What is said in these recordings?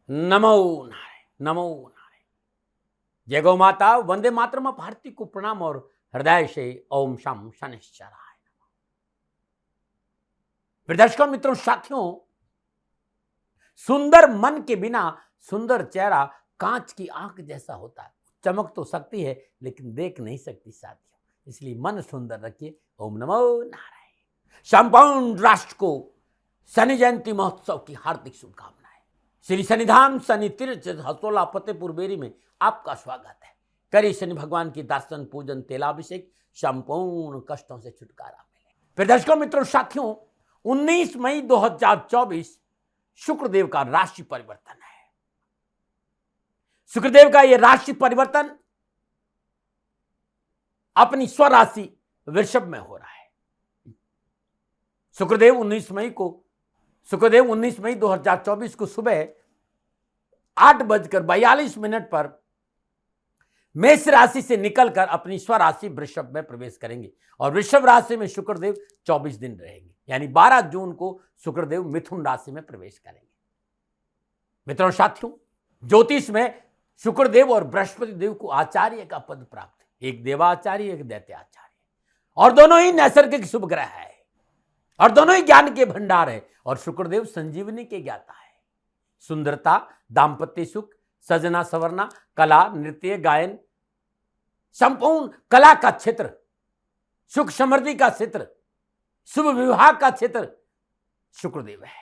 नमो नारायण, नमो नारायण। जय गौ माता, वंदे मातरम। भारती को प्रणाम और हृदय से ओम शम शनिश्चराय। दर्शकों, मित्रों, साथियों, सुंदर मन के बिना सुंदर चेहरा कांच की आंख जैसा होता है। चमक तो सकती है लेकिन देख नहीं सकती साथियों, इसलिए मन सुंदर रखिए। ओम नमो नारायण। संपूर्ण राष्ट्र को शनि जयंती महोत्सव की हार्दिक शुभकामनाएं। श्री शनिधाम शनि तीर्थ हसोला फतेहपुर बेरी में आपका स्वागत है। करिए शनि भगवान की दर्शन पूजन तेलाभिषेक, संपूर्ण कष्टों से छुटकारा मिले। फिर दर्शकों, मित्रों, साथियों, 19 मई 2024 शुक्रदेव का राशि परिवर्तन है। शुक्रदेव का यह राशि परिवर्तन अपनी स्वराशि वृषभ में हो रहा है। शुक्रदेव 19 मई 2024 को सुबह 8:42 पर मेष राशि से निकलकर अपनी स्वराशि वृषभ में प्रवेश करेंगे और वृषभ राशि में शुक्रदेव 24 दिन रहेंगे, यानी 12 जून को शुक्रदेव मिथुन राशि में प्रवेश करेंगे। मित्रों, साथियों, ज्योतिष में शुक्रदेव और बृहस्पति देव को आचार्य का पद प्राप्त है। एक देवाचार्य, एक दैत्याचार्य, और दोनों ही नैसर्गिक शुभ ग्रह है और दोनों ही ज्ञान के भंडार है। और शुक्रदेव संजीवनी के ज्ञाता है। सुंदरता, दाम्पत्य सुख, सजना सवरना, कला, नृत्य, गायन, संपूर्ण कला का क्षेत्र, सुख समृद्धि का क्षेत्र, शुभ विवाह का क्षेत्र शुक्रदेव है।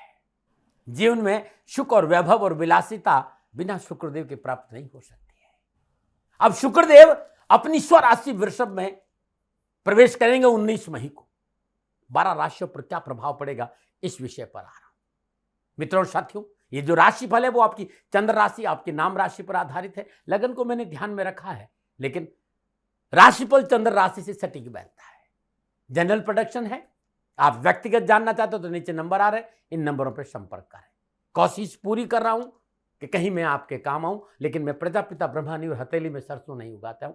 जीवन में सुख और वैभव और विलासिता बिना शुक्रदेव के प्राप्त नहीं हो सकती है। अब शुक्रदेव अपनी स्वराशि वृषभ में प्रवेश करेंगे 19 मई को। 12 राशियों पर क्या प्रभाव पड़ेगा, इस विषय पर आ रहा हूं। मित्रों और साथियों, ये जो राशिफल है वो आपकी चंद्र राशि, आपकी नाम राशि पर आधारित है। लगन को मैंने ध्यान में रखा है, लेकिन राशिफल चंद्र राशि से सटीक बैठता है। जनरल प्रोडक्शन है। आप व्यक्तिगत जानना चाहते हो तो नीचे नंबर आ रहे हैं, इन नंबरों पर संपर्क करें। कोशिश पूरी कर रहा हूं कि कहीं मैं आपके काम आऊं, लेकिन मैं प्रजापिता ब्रह्मानी और हथेली में सरसों नहीं उगाता हूं।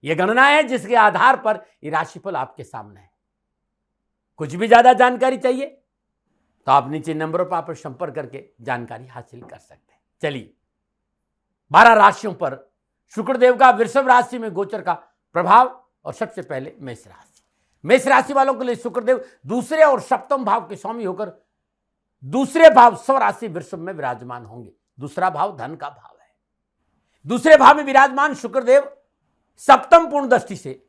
यह गणना है जिसके आधार पर ये राशिफल आपके सामने है। कुछ भी ज्यादा जानकारी चाहिए तो आप नीचे नंबरों पर आप संपर्क करके जानकारी हासिल कर सकते हैं। चलिए, 12 राशियों पर शुक्रदेव का वृषभ राशि में गोचर का प्रभाव। और सबसे पहले मेष राशि। मेष राशि वालों के लिए शुक्रदेव दूसरे और सप्तम भाव के स्वामी होकर दूसरे भाव स्वराशि वृषभ में विराजमान होंगे। दूसरा भाव धन का भाव है। दूसरे भाव में विराजमान शुक्रदेव सप्तम पूर्ण दृष्टि से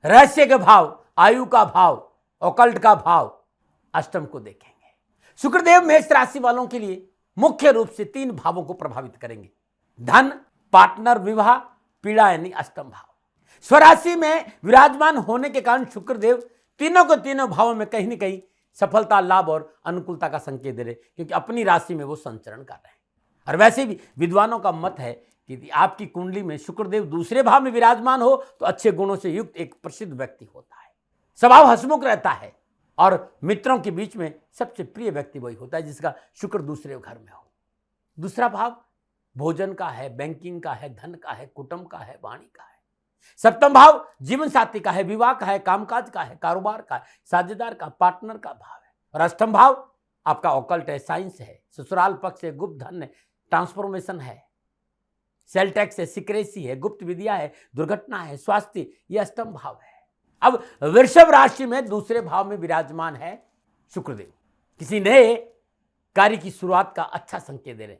रहस्य के भाव, आयु का भाव, ऑकल्ट का भाव, अष्टम को देखेंगे। शुक्रदेव मेष राशि वालों के लिए मुख्य रूप से 3 भावों को प्रभावित करेंगे: धन, पार्टनर, विवाह, पीड़ा, यानी अष्टम भाव। स्वराशि में विराजमान होने के कारण शुक्रदेव तीनों के तीनों भावों में कहीं न कहीं सफलता, लाभ और अनुकूलता का संकेत दे रहे, क्योंकि अपनी राशि में वो संचरण कर रहे हैं। और वैसे भी विद्वानों का मत है कि आपकी कुंडली में शुक्रदेव दूसरे भाव में विराजमान हो तो अच्छे गुणों से युक्त एक प्रसिद्ध व्यक्ति होता है। स्वभाव हंसमुख रहता है और मित्रों के बीच में सबसे प्रिय व्यक्ति वही होता है जिसका शुक्र दूसरे घर में हो। दूसरा भाव भोजन का है, बैंकिंग का है, धन का है, कुटुंब का है, वाणी का है। सप्तम भाव जीवन साथी का है, विवाह का है, कामकाज का है, कारोबार का है, साझेदार का, पार्टनर का भाव है। और अष्टम भाव आपका ऑकल्ट है, साइंस है, ससुराल पक्ष है, गुप्त धन है, ट्रांसफॉर्मेशन है, सेल टैक्स है, सिक्रेसी है, गुप्त विद्या है, दुर्घटना है, स्वास्थ्य, यह अष्टम भाव है। अब वृषभ राशि में दूसरे भाव में विराजमान है शुक्रदेव। किसी नए कार्य की शुरुआत का अच्छा संकेत दे रहे।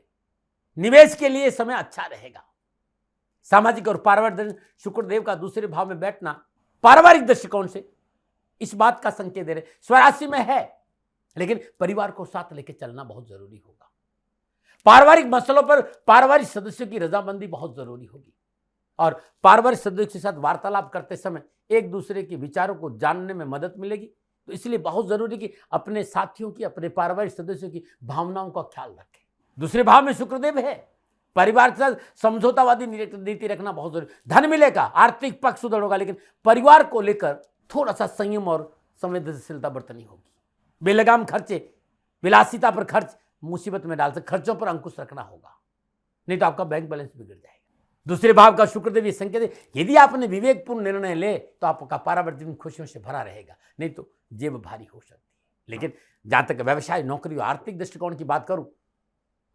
निवेश के लिए समय अच्छा रहेगा। सामाजिक और पारिवारिक शुक्रदेव का दूसरे भाव में बैठना पारिवारिक दृष्टिकोण से इस बात का संकेत दे रहे, स्वराशि में है लेकिन परिवार को साथ लेकर चलना बहुत जरूरी होगा। पारिवारिक मसलों पर पारिवारिक सदस्यों की रजामंदी बहुत जरूरी होगी और पारिवारिक सदस्यों के साथ वार्तालाप करते समय एक दूसरे के विचारों को जानने में मदद मिलेगी। तो इसलिए बहुत जरूरी कि अपने साथियों की, अपने पारिवारिक सदस्यों की भावनाओं का ख्याल रखें। दूसरे भाव में शुक्रदेव है, परिवार के साथ समझौतावादी नीति रखना बहुत जरूरी। धन मिलेगा, आर्थिक पक्ष सुदृढ़ होगा, लेकिन परिवार को लेकर थोड़ा सा संयम और संवेदनशीलता बरतनी होगी। बेलगाम खर्चे, विलासिता पर खर्च मुसीबत में डाल सकते। खर्चों पर अंकुश रखना होगा, नहीं तो आपका बैंक बैलेंस बिगड़ जाएगा। दूसरे भाव का शुक्रदेव ये संकेत है, यदि आपने विवेकपूर्ण निर्णय ले तो आपका पारिवारिक जीवन खुशियों से भरा रहेगा, नहीं तो जेब भारी हो सकती है। लेकिन जहां तक व्यवसाय, नौकरी और आर्थिक दृष्टिकोण की बात करूं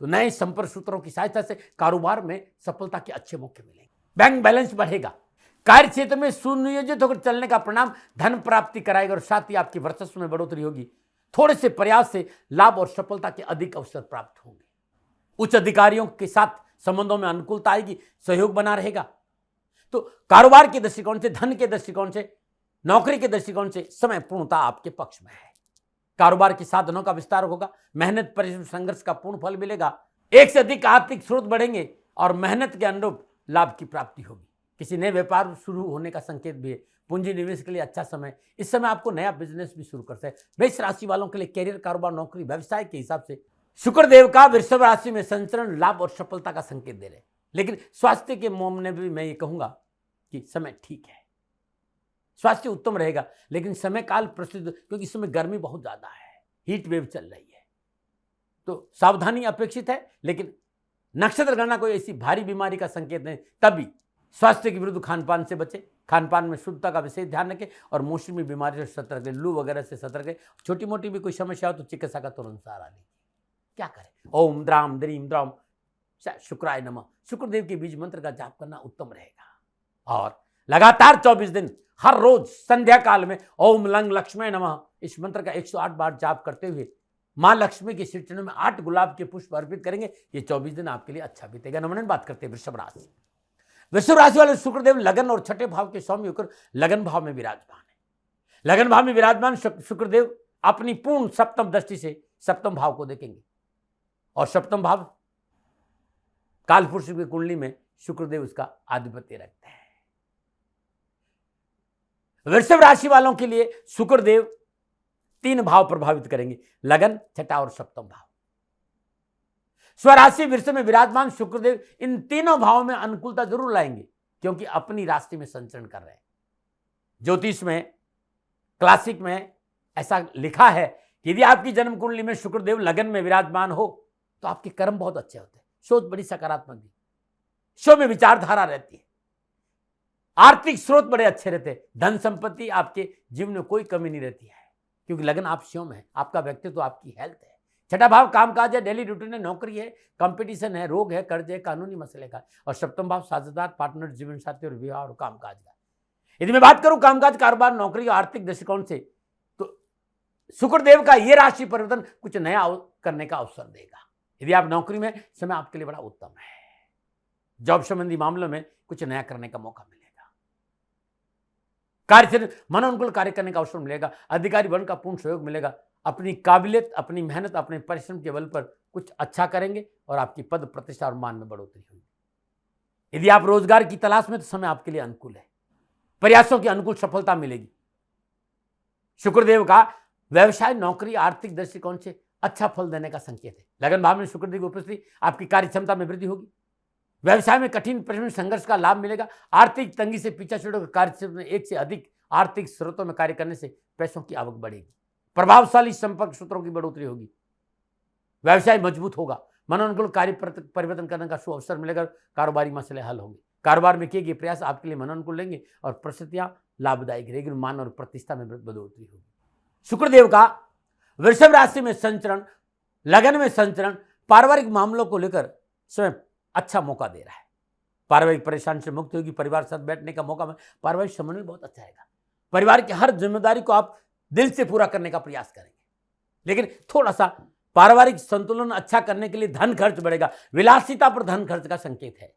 तो नए संपर्क सूत्रों की सहायता से कारोबार में सफलता के अच्छे मौके मिलेंगे। बैंक बैलेंस बढ़ेगा। कार्य क्षेत्र में सुनियोजित होकर चलने का परिणाम धन प्राप्ति कराएगा और साथ ही आपकी वर्चस्व में बढ़ोतरी होगी। थोड़े से प्रयास से लाभ और सफलता के अधिक अवसर प्राप्त होंगे। उच्च अधिकारियों के साथ संबंधों में अनुकूलता आएगी, सहयोग बना रहेगा। तो कारोबार के दृष्टिकोण से, धन के दृष्टिकोण से, नौकरी के दृष्टिकोण से समय पूर्णता आपके पक्ष में है। कारोबार के साधनों का विस्तार होगा, मेहनत परिश्रम संघर्ष का पूर्ण फल मिलेगा। एक से अधिक आर्थिक स्रोत बढ़ेंगे और मेहनत के अनुरूप लाभ की प्राप्ति होगी। किसी नए व्यापार शुरू होने का संकेत भी है। पूंजी निवेश के लिए अच्छा समय। इस समय आपको नया बिजनेस भी शुरू कर सकते हैं। मेष राशि वालों के लिए कैरियर, कारोबार, नौकरी, व्यवसाय के हिसाब से शुक्रदेव का वृषभ राशि में संचरण लाभ और सफलता का संकेत दे रहे हैं। लेकिन स्वास्थ्य के मामले में भी मैं ये कहूंगा कि समय ठीक है, स्वास्थ्य उत्तम रहेगा, लेकिन समय काल प्रसिद्ध, क्योंकि इस समय गर्मी बहुत ज्यादा है, हीट वेव चल रही है, तो सावधानी अपेक्षित है। लेकिन नक्षत्र गणना कोई ऐसी भारी बीमारी का संकेत नहीं। तभी स्वास्थ्य के विरुद्ध खान-पान से बचे, खान-पान में शुद्धता का विशेष ध्यान रखें और मौसमी बीमारी से सतर्क रहें, लू वगैरह से सतर्क रहें। छोटी मोटी भी कोई समस्या हो तो चिकित्सा का तुरंत सहारा लीजिए। क्या करें? ओम द्राम द्रीम द्राम शुक्राय नमः, शुक्रदेव के बीज मंत्र का जाप करना उत्तम रहेगा। और लगातार 24 दिन हर रोज संध्या काल में ओम लंग लक्ष्मी नमः इस मंत्र का 108 बार जाप करते हुए मां लक्ष्मी के श्री चरणों में 8 गुलाब के पुष्प अर्पित करेंगे। ये 24 दिन आपके लिए अच्छा बीतेगा। नमन बात करते हैं वृषभ राशि। वृषभ राशि वाले शुक्रदेव लगन और छठे भाव के स्वामी होकर लगन भाव में विराजमान है। लगन भाव में विराजमान शुक्रदेव अपनी पूर्ण सप्तम दृष्टि से सप्तम भाव को देखेंगे और सप्तम भाव कालपुरुष की कुंडली में शुक्रदेव उसका आधिपत्य रखते हैं। वृषभ राशि वालों के लिए शुक्रदेव 3 भाव प्रभावित करेंगे, लगन, छठा और सप्तम भाव। स्वराशि वृषभ में विराजमान शुक्रदेव इन तीनों भावों में अनुकूलता जरूर लाएंगे, क्योंकि अपनी राशि में संचरण कर रहे हैं। ज्योतिष में, क्लासिक में ऐसा लिखा है कि यदि आपकी जन्म कुंडली में शुक्रदेव लगन में विराजमान हो तो आपके कर्म बहुत अच्छे होते हैं, सोच बड़ी सकारात्मक भी, शो में विचारधारा रहती है, आर्थिक स्रोत बड़े अच्छे रहते हैं, धन संपत्ति आपके जीवन में कोई कमी नहीं रहती है, क्योंकि लगन आप स्वयं है, आपका व्यक्तित्व, आपकी हेल्थ है। छठा भाव कामकाज है, डेली रूटीन है, नौकरी है, कंपटीशन है, रोग है, कर्ज है, कानूनी मसले का। और सप्तम भाव साझेदार, पार्टनर, जीवन साथी और विवाह और कामकाज का। यदि मैं बात करूं कामकाज, कारोबार, नौकरी और आर्थिक दृष्टिकोण से, तो शुक्रदेव का यह राशि परिवर्तन कुछ नया करने का अवसर देगा। यदि आप नौकरी में, समय आपके लिए बड़ा उत्तम है। जॉब संबंधी मामलों में कुछ नया करने का मौका मिलेगा। कार्य क्षेत्र मनोनुकूल कार्य करने का अवसर मिलेगा। अधिकारी वर्ग का पूर्ण सहयोग मिलेगा। अपनी काबिलियत, अपनी मेहनत, अपने परिश्रम के बल पर कुछ अच्छा करेंगे और आपकी पद प्रतिष्ठा और मान में बढ़ोतरी होगी। यदि आप रोजगार की तलाश में, तो समय आपके लिए अनुकूल है। प्रयासों की अनुकूल सफलता मिलेगी। शुक्रदेव का व्यवसाय, नौकरी, आर्थिक दृष्टिकोण से अच्छा फल देने का संकेत है। लगन भाव में शुक्रदेव की उपस्थिति आपकी कार्य क्षमता में वृद्धि होगी। व्यवसाय में कठिन परिश्रम संघर्ष का लाभ मिलेगा। आर्थिक तंगी से पीछा छोड़कर कार्य क्षेत्र में एक से अधिक आर्थिक स्रोतों में कार्य करने से पैसों की आवक बढ़ेगी। प्रभावशाली संपर्क सूत्रों की बढ़ोतरी होगी। व्यवसाय मजबूत होगा। मनोनुकूल कार्य परिवर्तन करने का शुभ अवसर मिलेगा। कारोबारी मसले हल होंगे। कारोबार में किए गए प्रयास आपके लिए मनोनुकूल लेंगे और परिस्थितियां लाभदायक रहेगी। मान और प्रतिष्ठा में बढ़ोतरी होगी। शुक्रदेव का वृषभ राशि में संचरण, लगन में संचरण पारिवारिक मामलों को लेकर स्वयं अच्छा मौका दे रहा है। पारिवारिक परेशानी से मुक्त होगी। परिवार के साथ बैठने का मौका, पारिवारिक समन्वय बहुत अच्छा रहेगा। परिवार की हर जिम्मेदारी को आप दिल से पूरा करने का प्रयास करेंगे, लेकिन थोड़ा सा पारिवारिक संतुलन अच्छा करने के लिए धन खर्च बढ़ेगा। विलासिता पर धन खर्च का संकेत है।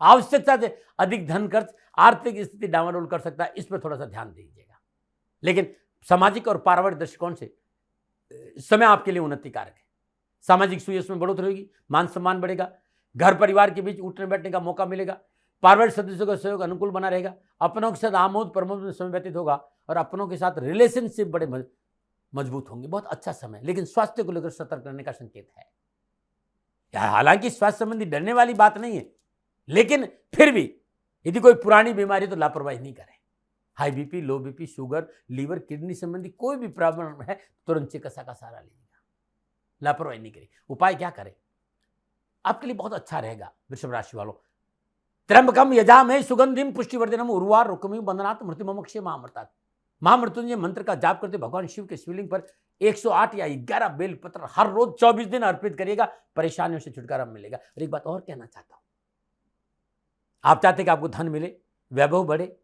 आवश्यकता से अधिक धन खर्च आर्थिक स्थिति डामाडोल कर सकता है, इस पर थोड़ा सा ध्यान दीजिएगा। लेकिन सामाजिक और पारिवारिक दृष्टिकोण से समय आपके लिए उन्नति कारक है। सामाजिक सुयश में बढ़ोतरी होगी। मान सम्मान बढ़ेगा। घर परिवार के बीच उठने बैठने का मौका मिलेगा। पारिवारिक सदस्यों का सहयोग अनुकूल बना रहेगा। अपनों के साथ आमोद प्रमोद में समय व्यतीत होगा और अपनों के साथ रिलेशनशिप बड़े मजबूत होंगे। बहुत अच्छा समय, लेकिन स्वास्थ्य को लेकर सतर्क रहने का संकेत है। हालांकि स्वास्थ्य संबंधी डरने वाली बात नहीं है, लेकिन फिर भी यदि कोई पुरानी बीमारी तो लापरवाही नहीं करें। High BP, low BP, sugar, liver, kidney संबंधी कोई भी प्रॉब्लम है, तुरंत चिकित्सा का सहारा लीजिएगा। लापरवाही नहीं करें। उपाय क्या करें? आपके लिए बहुत अच्छा रहेगा वृषभ राशि वालों। त्र्यंबकम यजामहे सुगंधिम पुष्टिवर्धनम उर्वार रुकमिव बंदनात् मृत्युमोक्षे महामृतात्। महामृत्युंजय मंत्र का जाप करते भगवान शिव के शिवलिंग पर 108 या 11 बेलपत्र हर रोज 24 दिन अर्पित करिएगा, परेशानियों से छुटकारा मिलेगा। और एक बात और कहना चाहता हूं, आप चाहते कि आपको धन मिले, वैभव बढ़े,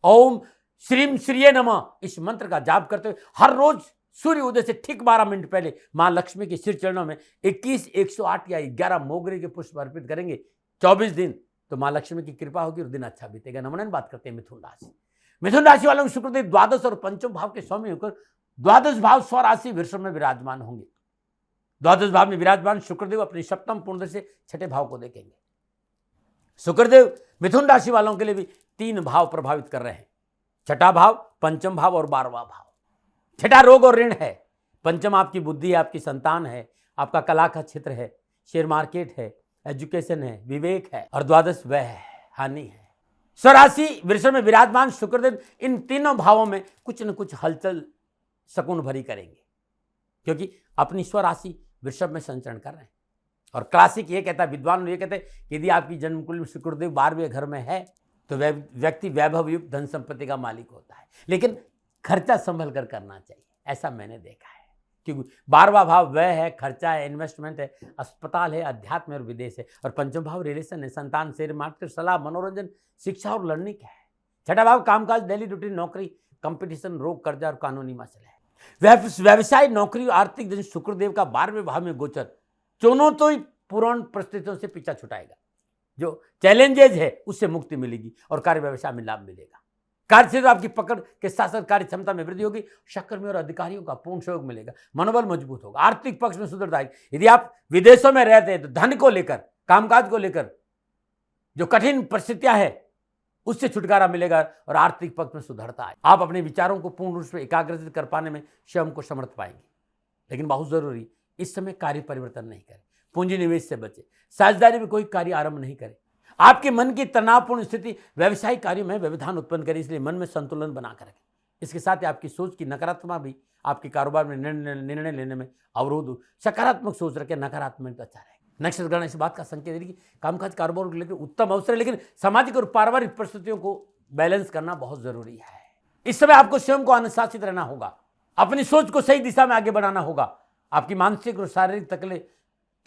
ओम श्रीम श्रीये नमः इस मंत्र का जाप करते हुए हर रोज सूर्य उदय से ठीक 12 मिनट पहले मां लक्ष्मी के सिर चरणों में 21, 108 या 11 मोगरे के पुष्प अर्पित करेंगे 24 दिन, तो मां लक्ष्मी की कृपा होगी और दिन अच्छा बीतेगा। नमन बात करते हैं मिथुन राशि। मिथुन राशि वालों को शुक्रदेव द्वादश और पंचम भाव के स्वामी होकर द्वादश भाव स्वराशि वृषभ में विराजमान होंगे। द्वादश भाव में विराजमान शुक्रदेव अपनी सप्तम पूर्ण से छठे भाव को देखेंगे। शुक्रदेव मिथुन राशि वालों के लिए भी 3 भाव प्रभावित कर रहे हैं, छठा भाव, पंचम भाव और 12वां भाव। छठा रोग और ऋण है, पंचम आपकी बुद्धि है, आपकी संतान है, आपका कला का क्षेत्र है, शेयर मार्केट है, एजुकेशन है, विवेक है, और द्वादश वह है, हानि है। स्वराशि वृषभ में विराजमान शुक्रदेव इन तीनों भावों में कुछ न कुछ हलचल सकून भरी करेंगे, क्योंकि अपनी स्वराशि वृषभ में संचरण कर रहे हैं। और क्लासिक ये कहता है, विद्वान ये कहते हैं कि यदि आपकी जन्मकुंडली में शुक्रदेव 12वें घर में है तो व्यक्ति वैभव युक्त धन संपत्ति का मालिक होता है, लेकिन खर्चा संभल कर करना चाहिए, ऐसा मैंने देखा है। क्योंकि 12वां भाव वह है, खर्चा है, इन्वेस्टमेंट है, अस्पताल है, अध्यात्म और विदेश है, और पंचम भाव रिलेशन है, संतान, शेयर मार्केट, सलाह, मनोरंजन, शिक्षा और लर्निंग है। छठा भाव कामकाज, डेली रूटीन, नौकरी, कंपटीशन, रोग, कर्जा और कानूनी मसले है। व्यवसाय, नौकरी और आर्थिक दिन शुक्रदेव का 12वें भाव में गोचर दोनों तो ही पुरान परिस्थितियों से पीछा छुटाएगा। जो चैलेंजेज है उससे मुक्ति मिलेगी और कार्य व्यवसाय में लाभ मिलेगा। कार्य क्षेत्र आपकी पकड़ के साथ साथ कार्य क्षमता में वृद्धि होगी, सहकर्मी और अधिकारियों का पूर्ण सहयोग मिलेगा, मनोबल मजबूत होगा, आर्थिक पक्ष में सुदृढ़ता आएगी। यदि आप विदेशों में रहते हैं तो धन को लेकर, कामकाज को लेकर जो कठिन परिस्थितियां है उससे छुटकारा मिलेगा और आर्थिक पक्ष में सुधरता है। आप अपने विचारों को पूर्ण रूप से एकाग्रचित कर पाने में स्वयं को समर्थ पाएंगे। लेकिन बहुत जरूरी, इस समय कार्य परिवर्तन नहीं करें, पूंजी निवेश से बचे, साझेदारी में कोई कार्य आरंभ नहीं करें। आपके मन की तनावपूर्ण स्थिति व्यवसायिक कार्यों में व्यवधान उत्पन्न करे, इसलिए मन में संतुलन बनाकर रखें। इसके साथ ही आपकी सोच की नकारात्मक भी आपके कारोबार में निर्णय लेने में अवरोध। सकारात्मक सोच रखें, नकारात्मक अच्छा रहे। नक्षत्र गणना इस बात का संकेत है कि कामकाज कारोबार को लेकर उत्तम अवसर है, लेकिन सामाजिक और पारिवारिक परिस्थितियों को बैलेंस करना बहुत जरूरी है। इस समय आपको स्वयं को अनुशासित रहना होगा, अपनी सोच को सही दिशा में आगे बढ़ाना होगा। आपकी मानसिक और शारीरिक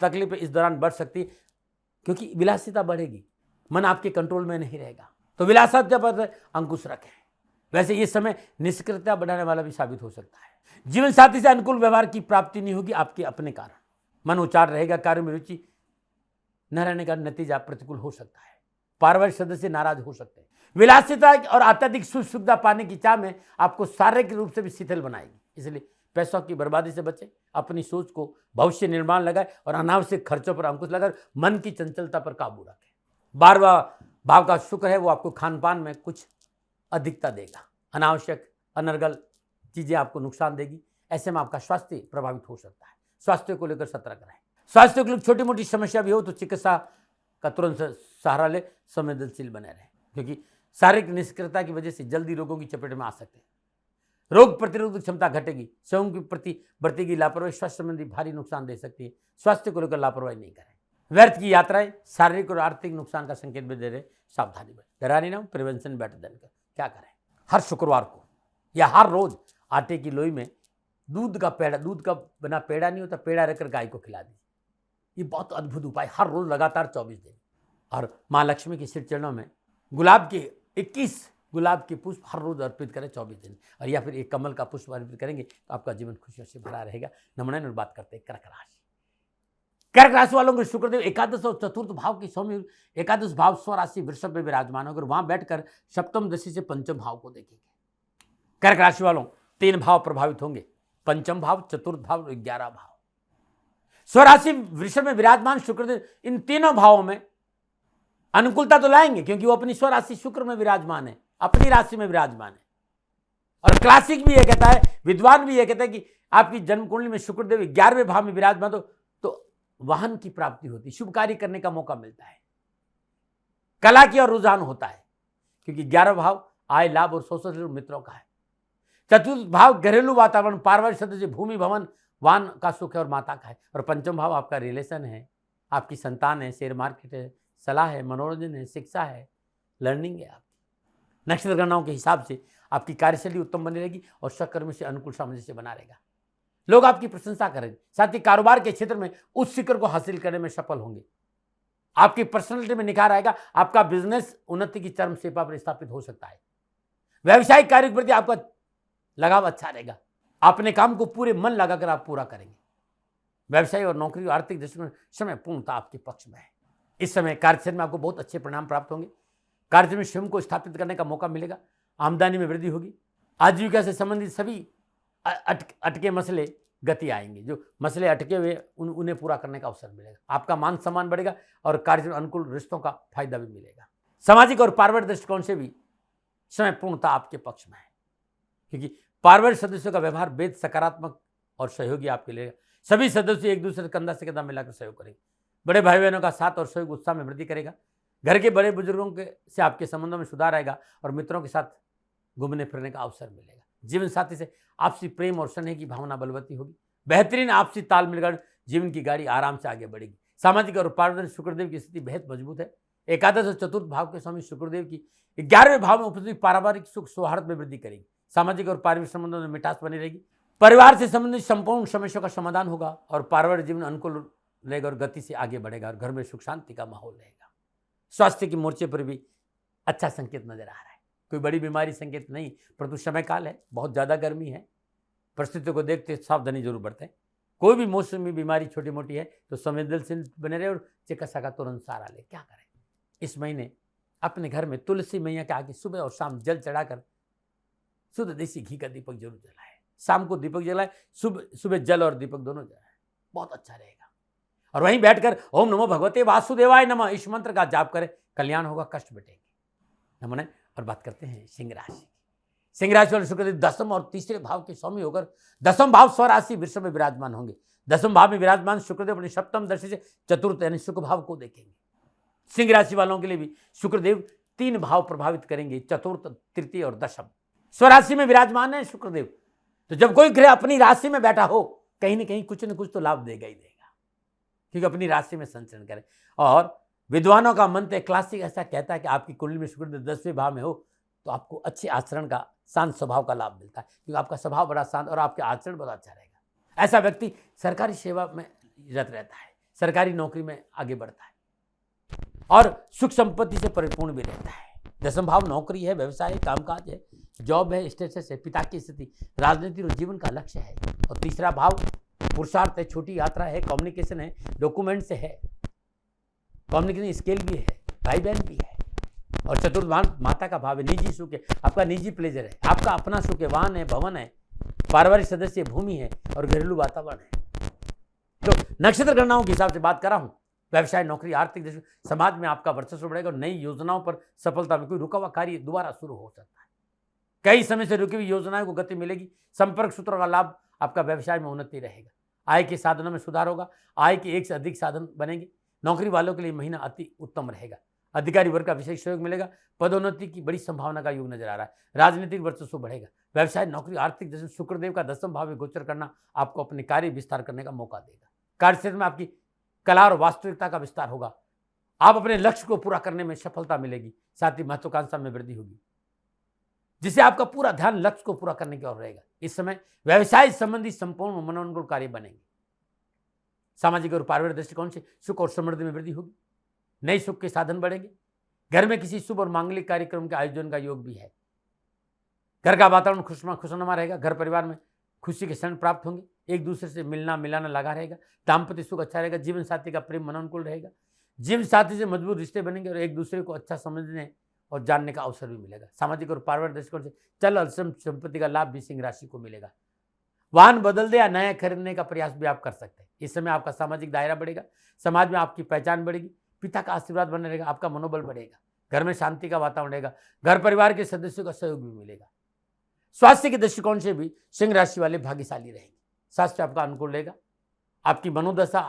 तकलीफ इस दौरान बढ़ सकती है, क्योंकि विलासिता बढ़ेगी, मन आपके कंट्रोल में नहीं रहेगा। तो विलासिता पर अंकुश रखें। वैसे ये समय निष्क्रियता बढ़ाने वाला भी साबित हो सकता है। जीवन साथी से अनुकूल व्यवहार की प्राप्ति नहीं होगी आपके अपने कारण। मन उचार रहेगा, कार्य में रुचि न रहने का नतीजा प्रतिकूल हो सकता है। पारिवारिक सदस्य नाराज हो सकते हैं। विलासिता और अत्यधिक सुख सुविधा पाने की चाह में आपको शारीरिक रूप से भी शिथिल बनाएगी, इसलिए पैसों की बर्बादी से बचें, अपनी सोच को भविष्य निर्माण लगाए और अनावश्यक खर्चों पर अंकुश लगाकर मन की चंचलता पर काबू रखें। 12वां भाव का शुक्र है, वो आपको खान पान में कुछ अधिकता देगा, अनावश्यक अनर्गल चीजें आपको नुकसान देगी। ऐसे में आपका स्वास्थ्य प्रभावित हो सकता है। स्वास्थ्य को लेकर सतर्क रहें। स्वास्थ्य को लेकर छोटी मोटी समस्या भी हो तो चिकित्सा का तुरंत सहारा ले, संवेदनशील बने रहें, क्योंकि शारीरिक निष्क्रियता की वजह से जल्दी रोगों की चपेट में आ सकते हैं। रोग प्रतिरोधक क्षमता घटेगी, स्वयं के प्रति बरतेगी लापरवाही स्वास्थ्य संबंधी भारी नुकसान दे सकती है। स्वास्थ्य को लेकर लापरवाही नहीं करें। व्यर्थ की यात्राएं शारीरिक और आर्थिक नुकसान का संकेत भी दे रहे, सावधानी बरतें। डरानी ना हो, प्रिवेंशन बेटर देन क्योर। क्या करें, हर शुक्रवार को या हर रोज आटे की लोई में दूध का बना पेड़ा नहीं होता, पेड़ा रखकर गाय को खिला दीजिए। ये बहुत अद्भुत उपाय, हर रोज लगातार 24 दिन। और माँ लक्ष्मी के सिर चरणों में गुलाब के 21 गुलाब के पुष्प हर रोज अर्पित करें 24 दिन, और या फिर एक कमल का पुष्प अर्पित करेंगे तो आपका जीवन खुशियों से भरा रहेगा। नमन और बात करते हैं कर्क राशि। कर्क राशि वालों को शुक्रदेव एकादश और चतुर्थ भाव की स्वामी, एकादश भाव स्वराशि वृषभ में विराजमान होकर वहां बैठकर सप्तम दशा से पंचम भाव को देखेंगे। कर्क राशि वालों 3 भाव प्रभावित होंगे, पंचम भाव, चतुर्थ भाव और 11 भाव। स्वराशि वृषभ में विराजमान शुक्रदेव इन तीनों भावों में अनुकूलता तो लाएंगे, क्योंकि वो अपनी स्वराशि शुक्र में विराजमान है, अपनी राशि में विराजमान है। और क्लासिक भी ये कहता है, विद्वान भी ये कहता है कि आपकी जन्म कुंडली में शुक्रदेव 11वें भाव में विराजमान तो वाहन की प्राप्ति होती, शुभ कार्य करने का मौका मिलता है, कला की ओर रुझान होता है, क्योंकि 11वां भाव आय, लाभ और सोशल मित्रों का है। चतुर्थ भाव घरेलू वातावरण, पारिवारिक सदस्य, भूमि, भवन, वाहन का सुख है और माता का है। और पंचम भाव आपका रिलेशन है, आपकी संतान है, शेयर मार्केट है, सलाह है, मनोरंजन है, शिक्षा है, लर्निंग है। आपकी नक्षत्र गणनाओं के हिसाब से आपकी कार्यशैली उत्तम बनी रहेगी और सहकर्मी से अनुकूल सामंजस्य बना रहेगा। लोग आपकी प्रशंसा करेंगे। साथ ही कारोबार के क्षेत्र में उस शिखर को हासिल करने में सफल होंगे। आपकी पर्सनैलिटी में निखार आएगा। आपका बिजनेस उन्नति की चरम सीमा पर स्थापित हो सकता है। व्यवसायिक कार्य के प्रति आपका लगाव अच्छा रहेगा। अपने काम को पूरे मन लगाकर आप पूरा करेंगे। व्यवसाय और नौकरी और आर्थिक दृष्टिकोण समय पूर्णतः आपके पक्ष में है। इस समय कार्यक्षेत्र में आपको बहुत अच्छे परिणाम प्राप्त होंगे। कार्य में स्वयं को स्थापित करने का मौका मिलेगा। आमदनी में वृद्धि होगी। आजीविका से संबंधित सभी अटके मसले गति आएंगे। जो मसले अटके हुए उन्हें पूरा करने का अवसर मिलेगा। आपका मान सम्मान बढ़ेगा और कार्य में अनुकूल रिश्तों का फायदा भी मिलेगा। सामाजिक और पारिवारिक दृष्टिकोण से भी समय पूर्णतः आपके पक्ष में है, क्योंकि पारिवारिक सदस्यों का व्यवहार बेहद सकारात्मक और सहयोगी आपके लिए। सभी सदस्य एक दूसरे से कंधा से कंधा मिलाकर सहयोग करेंगे। बड़े भाई बहनों का साथ और सहयोग उत्साह में वृद्धि करेगा। घर के बड़े बुजुर्गों के से आपके संबंधों में सुधार आएगा और मित्रों के साथ घूमने फिरने का अवसर मिलेगा। जीवन साथी से आपसी प्रेम और स्नेह की भावना बलवती होगी। बेहतरीन आपसी तालमेल कर जीवन की गाड़ी आराम से आगे बढ़ेगी। सामाजिक और पारिवारिक शुक्रदेव की स्थिति बेहद मजबूत है। एकादश और चतुर्थ भाव के स्वामी शुक्रदेव की 11वें भाव में उपस्थित पारिवारिक सुख सौहार्द में वृद्धि करेगी। सामाजिक और पारिवारिक संबंधों में मिठास बनी रहेगी। परिवार से संबंधित संपूर्ण समस्याओं का समाधान होगा और पारिवारिक जीवन अनुकूल रहेगा और गति से आगे बढ़ेगा और घर में सुख शांति का माहौल रहेगा। स्वास्थ्य के मोर्चे पर भी अच्छा संकेत नजर आ रहा है। कोई बड़ी बीमारी संकेत नहीं, परंतु समय काल है, बहुत ज़्यादा गर्मी है। परिस्थितियों को देखते सावधानी जरूर बरतें। कोई भी मौसमी बीमारी छोटी मोटी है तो संवेदनशील बने रहे और चिकित्सा का तुरंत सहारा ले। क्या करें, इस महीने अपने घर में तुलसी मैया के आगे सुबह और शाम जल चढ़ाकर शुद्ध देसी घी का दीपक जरूर जलाए। शाम को दीपक जलाए, सुबह जल और दीपक दोनों जलाए, बहुत अच्छा रहेगा। और वहीं बैठकर ओम नमो भगवते वासुदेवाय नमः इस मंत्र का जाप करें, कल्याण होगा, कष्ट मिटेंगे। नमन। और बात करते हैं सिंह राशि की। सिंह राशि वाले शुक्रदेव दसम और तीसरे भाव के स्वामी होकर दसम भाव स्वराशि वृषभ में विराजमान होंगे। दसम भाव में विराजमान शुक्रदेव अपनी सप्तम दृष्टि से चतुर्थ यानी शुक्र भाव को देखेंगे। सिंह राशि वालों के लिए भी शुक्रदेव 3 भाव प्रभावित करेंगे, चतुर्थ, तृतीय और दशम। स्वराशि में विराजमान है शुक्रदेव, तो जब कोई ग्रह अपनी राशि में बैठा हो कहीं ना कहीं कुछ न कुछ तो लाभ देगा ही देगा, क्योंकि अपनी राशि में संचरण करें। और विद्वानों का मंत्र क्लासिक ऐसा कहता है कि आपकी कुंडली में शुक्रदेव 10वें भाव में हो तो आपको अच्छे आचरण का, शांत स्वभाव का लाभ मिलता है, क्योंकि आपका स्वभाव बड़ा शांत और आपके आचरण बड़ा अच्छा रहेगा। ऐसा व्यक्ति सरकारी सेवा में रत रहता है, सरकारी नौकरी में आगे बढ़ता है और सुख संपत्ति से परिपूर्ण भी रहता है। दसम भाव नौकरी है, व्यवसाय है, कामकाज है, जॉब है, स्टेटस है, पिता की स्थिति, राजनीति और जीवन का लक्ष्य है। और तीसरा भाव पुरुषार्थ है, छोटी यात्रा है, कम्युनिकेशन है, डॉक्यूमेंट से है, कम्युनिकेशन स्किल भी है, भाई बहन भी है। और चतुर्थ भाव माता का भाव है, निजी सुख है, आपका निजी प्लेजर है, आपका अपना सुख है, वाहन है, भवन है, पारिवारिक सदस्य, भूमि है और घरेलू वातावरण है। तो नक्षत्र गणनाओं के हिसाब से बात कर रहा हूं। व्यवसाय, नौकरी, आर्थिक दृष्टि, समाज में आपका वर्चस्व बढ़ेगा और नई योजनाओं पर सफलता में कोई रुका हुआ कार्य दोबारा शुरू हो सकता है। कई समय से रुकी हुई योजनाओं को गति मिलेगी। संपर्क सूत्रों का लाभ, आपका व्यवसाय में उन्नति रहेगा। आय के साधनों में सुधार होगा, आय के एक से अधिक साधन बनेंगे। नौकरी वालों के लिए महीना अति उत्तम रहेगा। अधिकारी वर्ग का विशेष सहयोग मिलेगा। पदोन्नति की बड़ी संभावना का योग नजर आ रहा है। राजनीतिक वर्चस्व बढ़ेगा। व्यवसाय, नौकरी, आर्थिक दृष्टि शुक्रदेव का दसम भाव में गोचर करना आपको अपने कार्य विस्तार करने का मौका देगा। कार्य क्षेत्र में आपकी कला और वास्तविकता का विस्तार होगा। आप अपने लक्ष्य को पूरा करने में सफलता मिलेगी। साथ ही महत्वाकांक्षा में वृद्धि होगी, जिससे आपका पूरा ध्यान लक्ष्य को पूरा करने की ओर रहेगा। इस समय व्यवसाय संबंधी संपूर्ण मनोनुकूल कार्य बनेंगे। सामाजिक और पारिवारिक दृष्टिकोण से सुख और समृद्धि में वृद्धि होगी। नए सुख के साधन बढ़ेंगे। घर में किसी शुभ और मांगलिक कार्यक्रम के आयोजन का योग भी है। घर का वातावरण खुशनुमा रहेगा। घर परिवार में खुशी के क्षण प्राप्त होंगे। एक दूसरे से मिलना मिलाना लगा रहेगा। दाम्पत्य सुख अच्छा रहेगा। जीवन साथी का प्रेम मनोनुकूल रहेगा। जीवन साथी से मजबूत रिश्ते बनेंगे और एक दूसरे को अच्छा समझने और जानने का अवसर भी मिलेगा। सामाजिक और पारिवारिक दृष्टिकोण से चल और संपत्ति का लाभ भी सिंह राशि को मिलेगा। वाहन बदल दे या नया खरीदने का प्रयास भी आप कर सकते हैं। इस समय आपका सामाजिक दायरा बढ़ेगा। समाज में आपकी पहचान बढ़ेगी। पिता का आशीर्वाद बने रहेगा। आपका मनोबल बढ़ेगा। घर में शांति का वातावरण रहेगा। घर परिवार के सदस्यों का सहयोग भी मिलेगा। स्वास्थ्य के दृष्टिकोण से भी सिंह राशि वाले भाग्यशाली रहेंगे। स्वास्थ्य आपका अनुकूल रहेगा। आपकी मनोदशा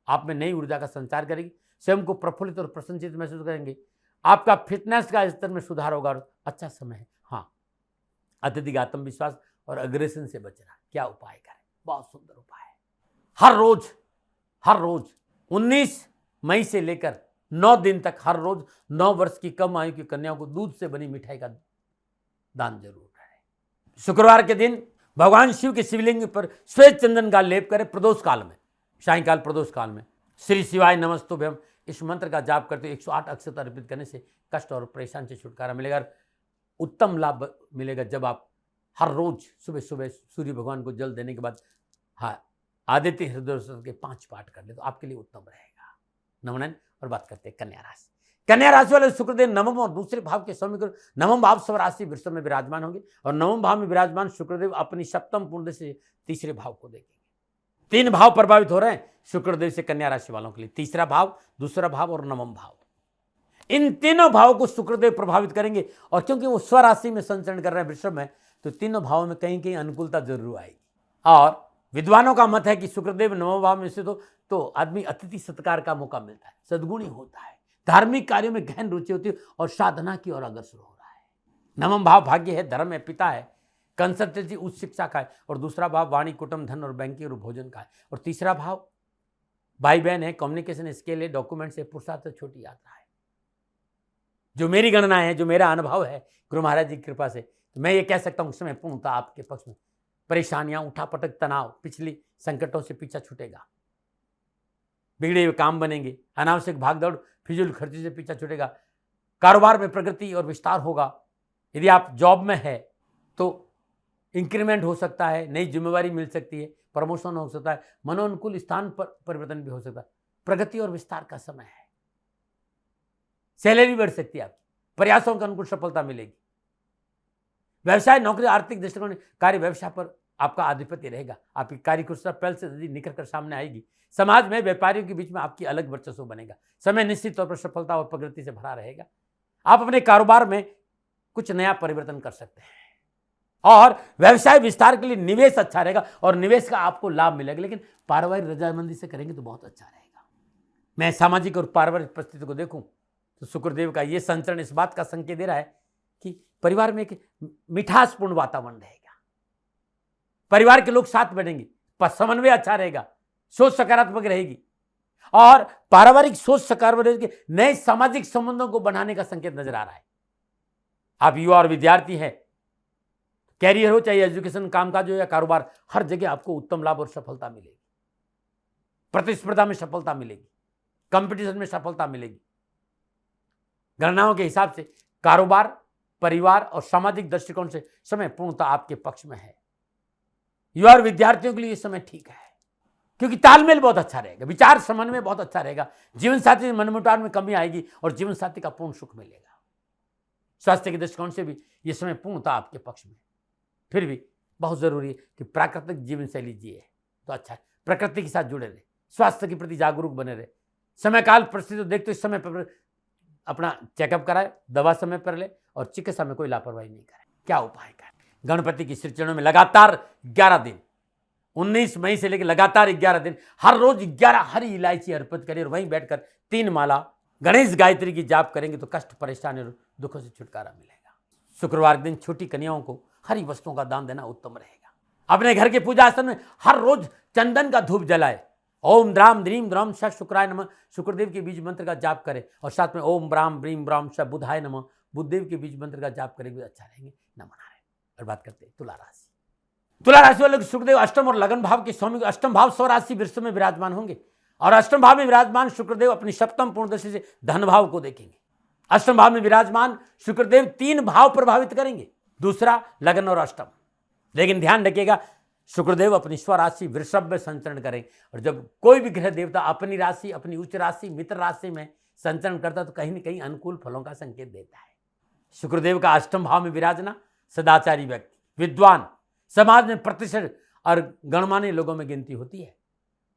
आप में नई ऊर्जा का संचार करेगी। स्वयं को प्रफुल्लित और प्रसन्नचित महसूस करेंगे। आपका फिटनेस का स्तर में सुधार होगा और अच्छा समय है। हाँ, अत्यधिक आत्मविश्वास और अग्रेशन से बचना। क्या उपाय करें? बहुत सुंदर उपाय है। हर रोज 19 मई से लेकर 9 दिन तक हर रोज 9 वर्ष की कम आयु की कन्याओं को दूध से बनी मिठाई का दान जरूर करें। शुक्रवार के दिन भगवान शिव के शिवलिंग पर श्वेत चंदन का लेप करें प्रदोष काल में, सायंकाल प्रदोष काल में। श्री शिवाय नमस्तुभ्यम इस मंत्र का जाप करते 108 अक्षत अर्पित करने से कष्ट और परेशान से छुटकारा मिलेगा। उत्तम लाभ मिलेगा जब आप हर रोज सुबह सुबह सूर्य भगवान को जल देने के बाद आदित्य हृदय के 5 पाठ कर ले तो आपके लिए उत्तम रहेगा। नमन। और बात करते हैं कन्या राशि। कन्या राशि वाले शुक्रदेव नवम और दूसरे भाव के स्वामी को नवम भाव स्वराशि वृषभ में विराजमान होंगे और नवम भाव में विराजमान शुक्रदेव अपनी सप्तम पूर्ण से तीसरे भाव को देखेंगे। 3 भाव प्रभावित हो रहे हैं शुक्रदेव से कन्या राशि वालों के लिए, तीसरा भाव, दूसरा भाव और नवम भाव। इन तीनों भावों को शुक्रदेव प्रभावित करेंगे और क्योंकि वो स्वराशि में संचरण कर रहे हैं वृषभ में, तो तीनों भावों में कहीं कहीं अनुकूलता जरूर आएगी। और विद्वानों का मत है कि शुक्रदेव नवम भाव में से तो आदमी अतिथि सत्कार का मौका मिलता है, सद्गुणी होता है, धार्मिक कार्यों में गहन रुचि होती है और साधना की ओर अग्रसर हो रहा है। नवम भाव भाग्य है, धर्म है, पिता है, कंसल्टेंसी उच्च शिक्षा का है और दूसरा भाव वाणी, कुटुंब, धन और बैंकिंग और भोजन का है और तीसरा भाव भाई बहन है, कम्युनिकेशन स्किल है, डॉक्यूमेंट्स है, पुरुषार्थ से छोटी यात्रा है। जो मेरी गणना है, जो मेरा अनुभव है गुरु महाराज जी की कृपा से, तो मैं ये कह सकता हूँ समय पूर्णता आपके पक्ष में। परेशानियां, उठापटक, तनाव, पिछली संकटों से पीछा छूटेगा, बिगड़े हुए काम बनेंगे, अनावश्यक भागदौड़, फिजूल खर्ची से पीछा छूटेगा, कारोबार में प्रगति और विस्तार होगा। यदि आप जॉब में है तो इंक्रीमेंट हो सकता है, नई जिम्मेवारी मिल सकती है, प्रमोशन हो सकता है, मनोनुकूल स्थान पर परिवर्तन भी हो सकता है। प्रगति और विस्तार का समय है, सैलरी बढ़ सकती है, आपकी प्रयासों के अनुकूल सफलता मिलेगी। व्यवसाय, नौकरी, आर्थिक दृष्टिकोण, कार्य व्यवसाय पर आपका आधिपत्य रहेगा, आपकी कार्य कुशलता पहल से जल्दी निकल कर सामने आएगी। समाज में व्यापारियों के बीच में आपकी अलग वर्चस्व बनेगा। समय निश्चित तौर पर सफलता और प्रगति से भरा रहेगा। आप अपने कारोबार में कुछ नया परिवर्तन कर सकते हैं और व्यवसाय विस्तार के लिए निवेश अच्छा रहेगा और निवेश का आपको लाभ मिलेगा, लेकिन पारिवारिक रजामंदी से करेंगे तो बहुत अच्छा रहेगा। मैं सामाजिक और पारिवारिक परिस्थिति को देखूं तो शुक्रदेव का ये संचरण इस बात का संकेत दे रहा है कि परिवार में एक मिठासपूर्ण वातावरण रहेगा, परिवार के लोग साथ बैठेंगे, समन्वय अच्छा रहेगा, सोच सकारात्मक रहेगी और पारिवारिक सोच सकारात्मक रहेगी। नए सामाजिक संबंधों को बढ़ाने का संकेत नजर आ रहा है। आप युवा और विद्यार्थी हैं, कैरियर हो चाहे एजुकेशन, कामकाज हो या कारोबार, हर जगह आपको उत्तम लाभ और सफलता मिलेगी। प्रतिस्पर्धा में सफलता मिलेगी, कंपटीशन में सफलता मिलेगी। गणनाओं के हिसाब से कारोबार, परिवार और सामाजिक दृष्टिकोण से समय पूर्णतः आपके पक्ष में है। युवा और विद्यार्थियों के लिए यह समय ठीक है क्योंकि तालमेल बहुत अच्छा रहेगा, विचार समन्वय बहुत अच्छा रहेगा, जीवन साथी मनमुटाव में कमी आएगी और जीवन साथी का पूर्ण सुख मिलेगा। स्वास्थ्य के दृष्टिकोण से भी यह समय पूर्णतः आपके पक्ष में। फिर भी बहुत जरूरी है कि प्राकृतिक जीवन शैली जिए तो अच्छा है, प्रकृति के साथ जुड़े रहे, स्वास्थ्य के प्रति जागरूक बने रहे, समय काल परिस्थिति देखते इस समय पर अपना चेकअप कराए, दवा समय पर ले और चिकित्सा में कोई लापरवाही नहीं करे। क्या उपाय करें? गणपति की श्री चरणों में लगातार 11 दिन, 19 मई से लेकर लगातार 11 दिन हर रोज 11 हरी इलायची अर्पित करें और वहीं बैठकर 3 माला गणेश गायत्री की जाप करेंगे तो कष्ट, परेशानी और दुखों से छुटकारा मिलेगा। शुक्रवार के दिन छोटी कन्याओं को हरी वस्तुओं का दान देना उत्तम रहेगा। अपने घर के पूजा आसन में हर रोज चंदन का धूप जलाए, ओम द्राम द्रीम द्रम स शुक्राय नमः शुक्रदेव के बीज मंत्र का जाप करें और साथ में ओम ब्राम ब्रीम ब्राम स बुधाय नमः बुद्धदेव के बीज मंत्र का जाप करेंगे अच्छा रहेंगे। नमन। और बात करते हैं तुला राशि। तुला राशि वाले शुक्रदेव अष्टम और लगन भाव के स्वामी, अष्टम भाव स्वराशि वृषभ में विराजमान होंगे और अष्टम भाव में विराजमान शुक्रदेव अपनी सप्तम पूर्ण दृष्टि से धन भाव को देखेंगे। अष्टम भाव में विराजमान शुक्रदेव 3 भाव प्रभावित करेंगे, दूसरा लगन और अष्टम। लेकिन ध्यान रखिएगा शुक्रदेव अपनी स्वराशि वृषभ में संचरण करें और जब कोई भी ग्रह देवता अपनी राशि, अपनी उच्च राशि, मित्र राशि में संचरण करता तो कहीं न कहीं अनुकूल फलों का संकेत देता है। शुक्रदेव का अष्टम भाव में विराजना सदाचारी व्यक्ति, विद्वान, समाज में प्रतिष्ठित और गणमान्य लोगों में गिनती होती है।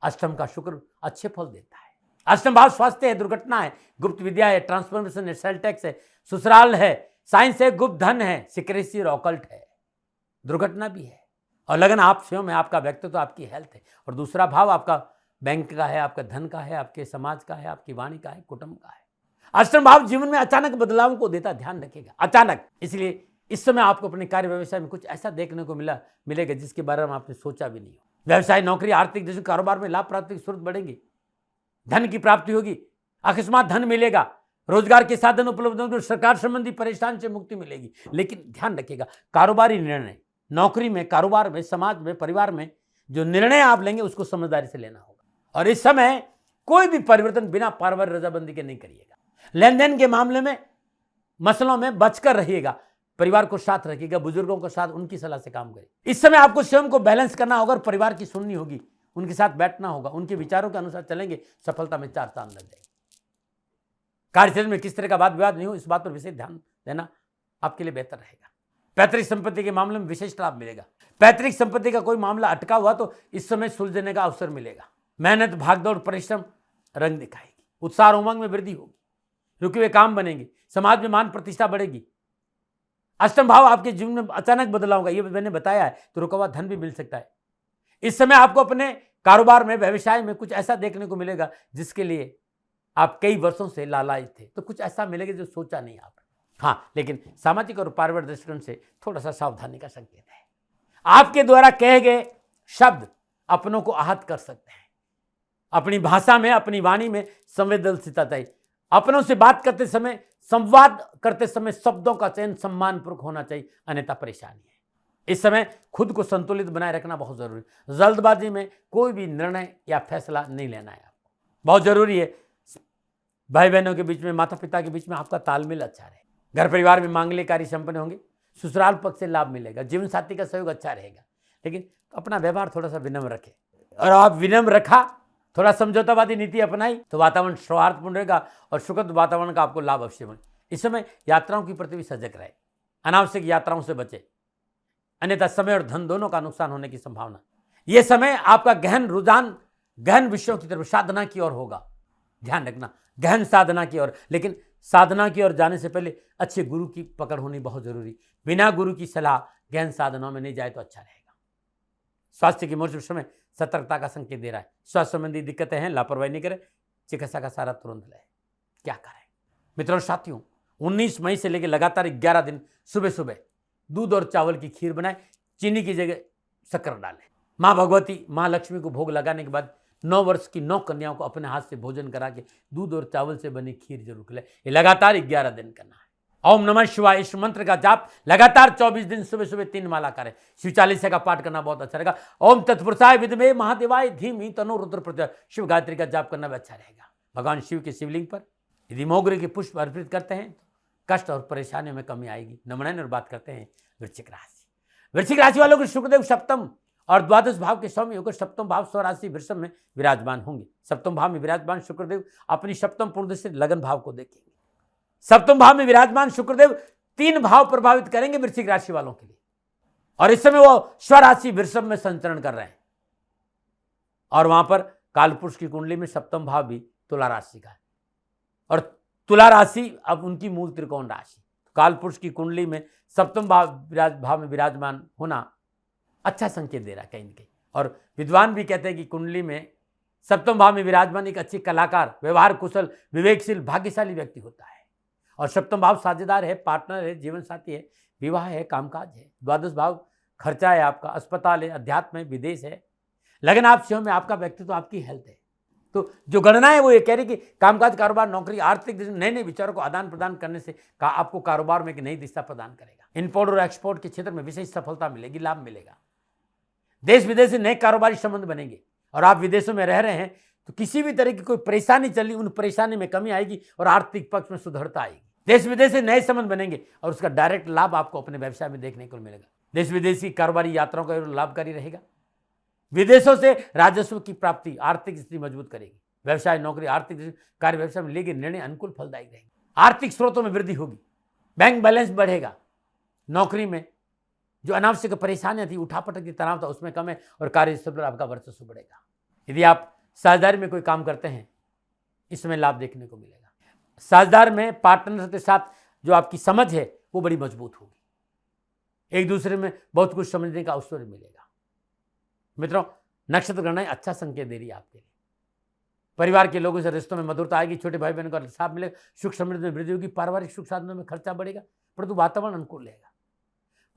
अष्टम का शुक्र अच्छे फल देता है। अष्टम भाव स्वास्थ्य है, दुर्घटना है, गुप्त विद्या है, ट्रांसफॉर्मेशन है, सेल टैक्स है, ससुराल है, साइंस है, गुप्त धन है, सिक्रेसी और ऑकल्ट है, दुर्घटना भी है। और लगन आप स्वयं है, आपका व्यक्तित्व, आपकी हेल्थ है और दूसरा भाव आपका बैंक का है, आपका धन का है, आपके समाज का है, आपकी वाणी का है, कुटुंब का है। अष्टम भाव जीवन में अचानक बदलाव को देता, ध्यान रखिएगा, अचानक। इसलिए इस समय आपको अपने कार्य व्यवसाय में कुछ ऐसा देखने को मिलेगा जिसके बारे में आपने सोचा भी नहीं हो। व्यवसाय, नौकरी, आर्थिक दृष्टि, कारोबार में लाभ प्राप्ति की सूरत बढ़ेंगी, धन की प्राप्ति होगी, अकस्मात धन मिलेगा, रोजगार के साधन उपलब्ध होंगे, सरकार संबंधी परेशान से मुक्ति मिलेगी। लेकिन ध्यान रखिएगा कारोबारी निर्णय नौकरी में, कारोबार में, समाज में, परिवार में जो निर्णय आप लेंगे उसको समझदारी से लेना होगा। और इस समय कोई भी परिवर्तन बिना पारिवारिक रजामंदी के नहीं करिएगा। लेन देन के मामले में, मसलों में बचकर रहिएगा। परिवार को साथ रखिएगा, बुजुर्गों के साथ उनकी सलाह से काम करिए। इस समय आपको स्वयं को बैलेंस करना होगा और परिवार की सुननी होगी, उनके साथ बैठना होगा, उनके विचारों के अनुसार चलेंगे, सफलता में 4 चांद लग जाएंगे। कार्यक्षेत्र में किस तरह का वाद विवाद नहीं हो, इस बात पर विशेष ध्यान देना आपके लिए बेहतर रहेगा। पैतृक संपत्ति के मामले में विशेष लाभ मिलेगा। पैतृक संपत्ति का कोई मामला अटका हुआ तो इस समय सुलझने का अवसर मिलेगा। मेहनत, भागदौड़, परिश्रम रंग दिखाएगी। उत्साह, उमंग में वृद्धि होगी। रुके हुए काम बनेंगे। समाज में मान प्रतिष्ठा बढ़ेगी। अष्टम भाव आपके जीवन में अचानक बदलाव होगा, ये मैंने बताया है। तो रुका हुआ धन भी मिल सकता है। इस समय आपको अपने कारोबार में, व्यवसाय में कुछ ऐसा देखने को मिलेगा जिसके लिए आप कई वर्षों से लालायित थे। तो कुछ ऐसा मिलेगा जो सोचा नहीं आपने। हाँ, लेकिन सामाजिक और पारिवारिक दृष्टिकोण से थोड़ा सा सावधानी का संकेत है। आपके द्वारा कहे गए शब्द अपनों को आहत कर सकते हैं। अपनी भाषा में, अपनी वाणी में संवेदनशीलता चाहिए। अपनों से बात करते समय, संवाद करते समय शब्दों का चयन सम्मानपूर्वक होना चाहिए, अन्यथा परेशानी है। इस समय खुद को संतुलित बनाए रखना बहुत जरूरी है। जल्दबाजी में कोई भी निर्णय या फैसला नहीं लेना है आपको। बहुत जरूरी है भाई बहनों के बीच में, माता पिता के बीच में आपका तालमेल अच्छा रहे। घर परिवार में मांगलिक कार्य संपन्न होंगे। ससुराल पक्ष से लाभ मिलेगा। जीवन साथी का सहयोग अच्छा रहेगा, लेकिन अपना व्यवहार थोड़ा सा विनम्र रखें। और आप विनम्र रखा, थोड़ा समझौतावादी नीति अपनाई तो वातावरण सौहार्दपूर्ण रहेगा और सुखद वातावरण का आपको लाभ अवश्य मिले। इस समय यात्राओं की प्रति भी सजग रहे। अनावश्यक यात्राओं से बचे, अन्यथा समय और धन दोनों का नुकसान होने की संभावना। यह समय आपका गहन रुझान गहन विषयों की तरफ, साधना की ओर होगा। ध्यान रखना, गहन साधना की ओर। लेकिन साधना की ओर जाने से पहले अच्छे गुरु की पकड़ होनी बहुत जरूरी। बिना गुरु की सलाह गहन साधनाओं में नहीं जाए तो अच्छा रहेगा। स्वास्थ्य की मोर्चे समय सतर्कता का संकेत दे रहा है। स्वास्थ्य संबंधी दिक्कतें हैं, लापरवाही नहीं करें। चिकित्सा का सारा तुरंत लें। क्या करें मित्रों साथियों, 19 मई से लेकर लगातार 11 दिन सुबह सुबह दूध और चावल की खीर बनाएं, चीनी की जगह शक्कर डालें। माँ भगवती, माँ लक्ष्मी को भोग लगाने के बाद 9 वर्ष की 9 कन्याओं को अपने हाथ से भोजन करा के दूध और चावल से बनी खीर जरूर खिलाएं। ये लगातार 11 दिन करना है। ओम नमः शिवाय इस मंत्र का जाप लगातार 24 दिन सुबह सुबह 3 माला करें। शिव चालीसा का पाठ करना बहुत अच्छा रहेगा। ओम तत्पुरुषाय विद्महे महादेवाय धीमहि तन्नो रुद्र प्रचोदयात्। शिव गायत्री का जाप करना भी अच्छा रहेगा। भगवान शिव के शिवलिंग पर यदि मोगरे के पुष्प अर्पित करते हैं तो कष्ट और परेशानियों में कमी आएगी। नमन और बात करते हैं वृश्चिक राशि। वृश्चिक राशि वालों को शुक्रदेव सप्तम और द्वादश भाव के स्वामी होकर सप्तम भाव स्वराशि वृषभ में विराजमान होंगे। सप्तम भाव में विराजमान शुक्रदेव अपनी सप्तम पूर्ण दृष्टि से लगन भाव को देखेंगे। सप्तम भाव में विराजमान शुक्रदेव 3 भाव प्रभावित करेंगे वृश्चिक राशि वालों के लिए। और इस समय वो स्वराशि वृषभ में संचरण कर रहे हैं। और वहां पर कालपुरुष की कुंडली में सप्तम भाव भी तुला राशि का है। और तुला राशि अब उनकी मूल त्रिकोण राशि। कालपुरुष की कुंडली में सप्तम भाव में विराजमान होना अच्छा संकेत दे रहा है कहीं न कहीं। और विद्वान भी कहते हैं कि कुंडली में सप्तम भाव में विराजमान एक अच्छे कलाकार, व्यवहार कुशल, विवेकशील, भाग्यशाली व्यक्ति होता है। और सप्तम भाव साझेदार है, पार्टनर है, जीवन साथी है, विवाह है, कामकाज है। द्वादश भाव खर्चा है आपका, अस्पताल है, अध्यात्म है, विदेश है। लगन आप स्वयं में, आपका व्यक्तित्व, आपकी हेल्थ है। तो जो गणना है वो ये कह रही कि कामकाज, कारोबार, नौकरी, आर्थिक नए नए विचारों को आदान प्रदान करने से आपको कारोबार में एक नई दिशा प्रदान करेगा। इम्पोर्ट और एक्सपोर्ट के क्षेत्र में विशेष सफलता मिलेगी, लाभ मिलेगा। देश विदेश से नए कारोबारी संबंध बनेंगे। और आप विदेशों में रह रहे हैं तो किसी भी तरह की कोई परेशानी चली, उन परेशानी में कमी आएगी और आर्थिक पक्ष में सुधरता आएगी। देश विदेश से नए संबंध बनेंगे और उसका डायरेक्ट लाभ आपको अपने व्यवसाय में देखने को मिलेगा। देश विदेश की कारोबारी यात्राओं का लाभकारी रहेगा। विदेशों से राजस्व की प्राप्ति आर्थिक स्थिति मजबूत करेगी। व्यवसाय, नौकरी, आर्थिक कार्य, व्यवसाय में लेके निर्णय अनुकूल फलदायी रहेंगे। आर्थिक स्रोतों में वृद्धि होगी। बैंक बैलेंस बढ़ेगा। नौकरी में जो अनावश्यक परेशानियां थी, उठापटक की तनाव था, उसमें कम है और कार्यस्थल पर आपका वर्चस्व बढ़ेगा। यदि आप साझेदारी में कोई काम करते हैं, इसमें लाभ देखने को मिलेगा। साझेदार में पार्टनर के साथ जो आपकी समझ है वो बड़ी मजबूत होगी। एक दूसरे में बहुत कुछ समझने का अवसर मिलेगा। मित्रों, नक्षत्र गणनाएं अच्छा संकेत दे रही है आपके लिए। परिवार के लोगों से रिश्तों में मधुरता आएगी। छोटे भाई बहनों का साथ मिलेगा। सुख समृद्धि में वृद्धि होगी। पारिवारिक सुख साधनों में खर्चा बढ़ेगा, परंतु वातावरण अनुकूल रहेगा।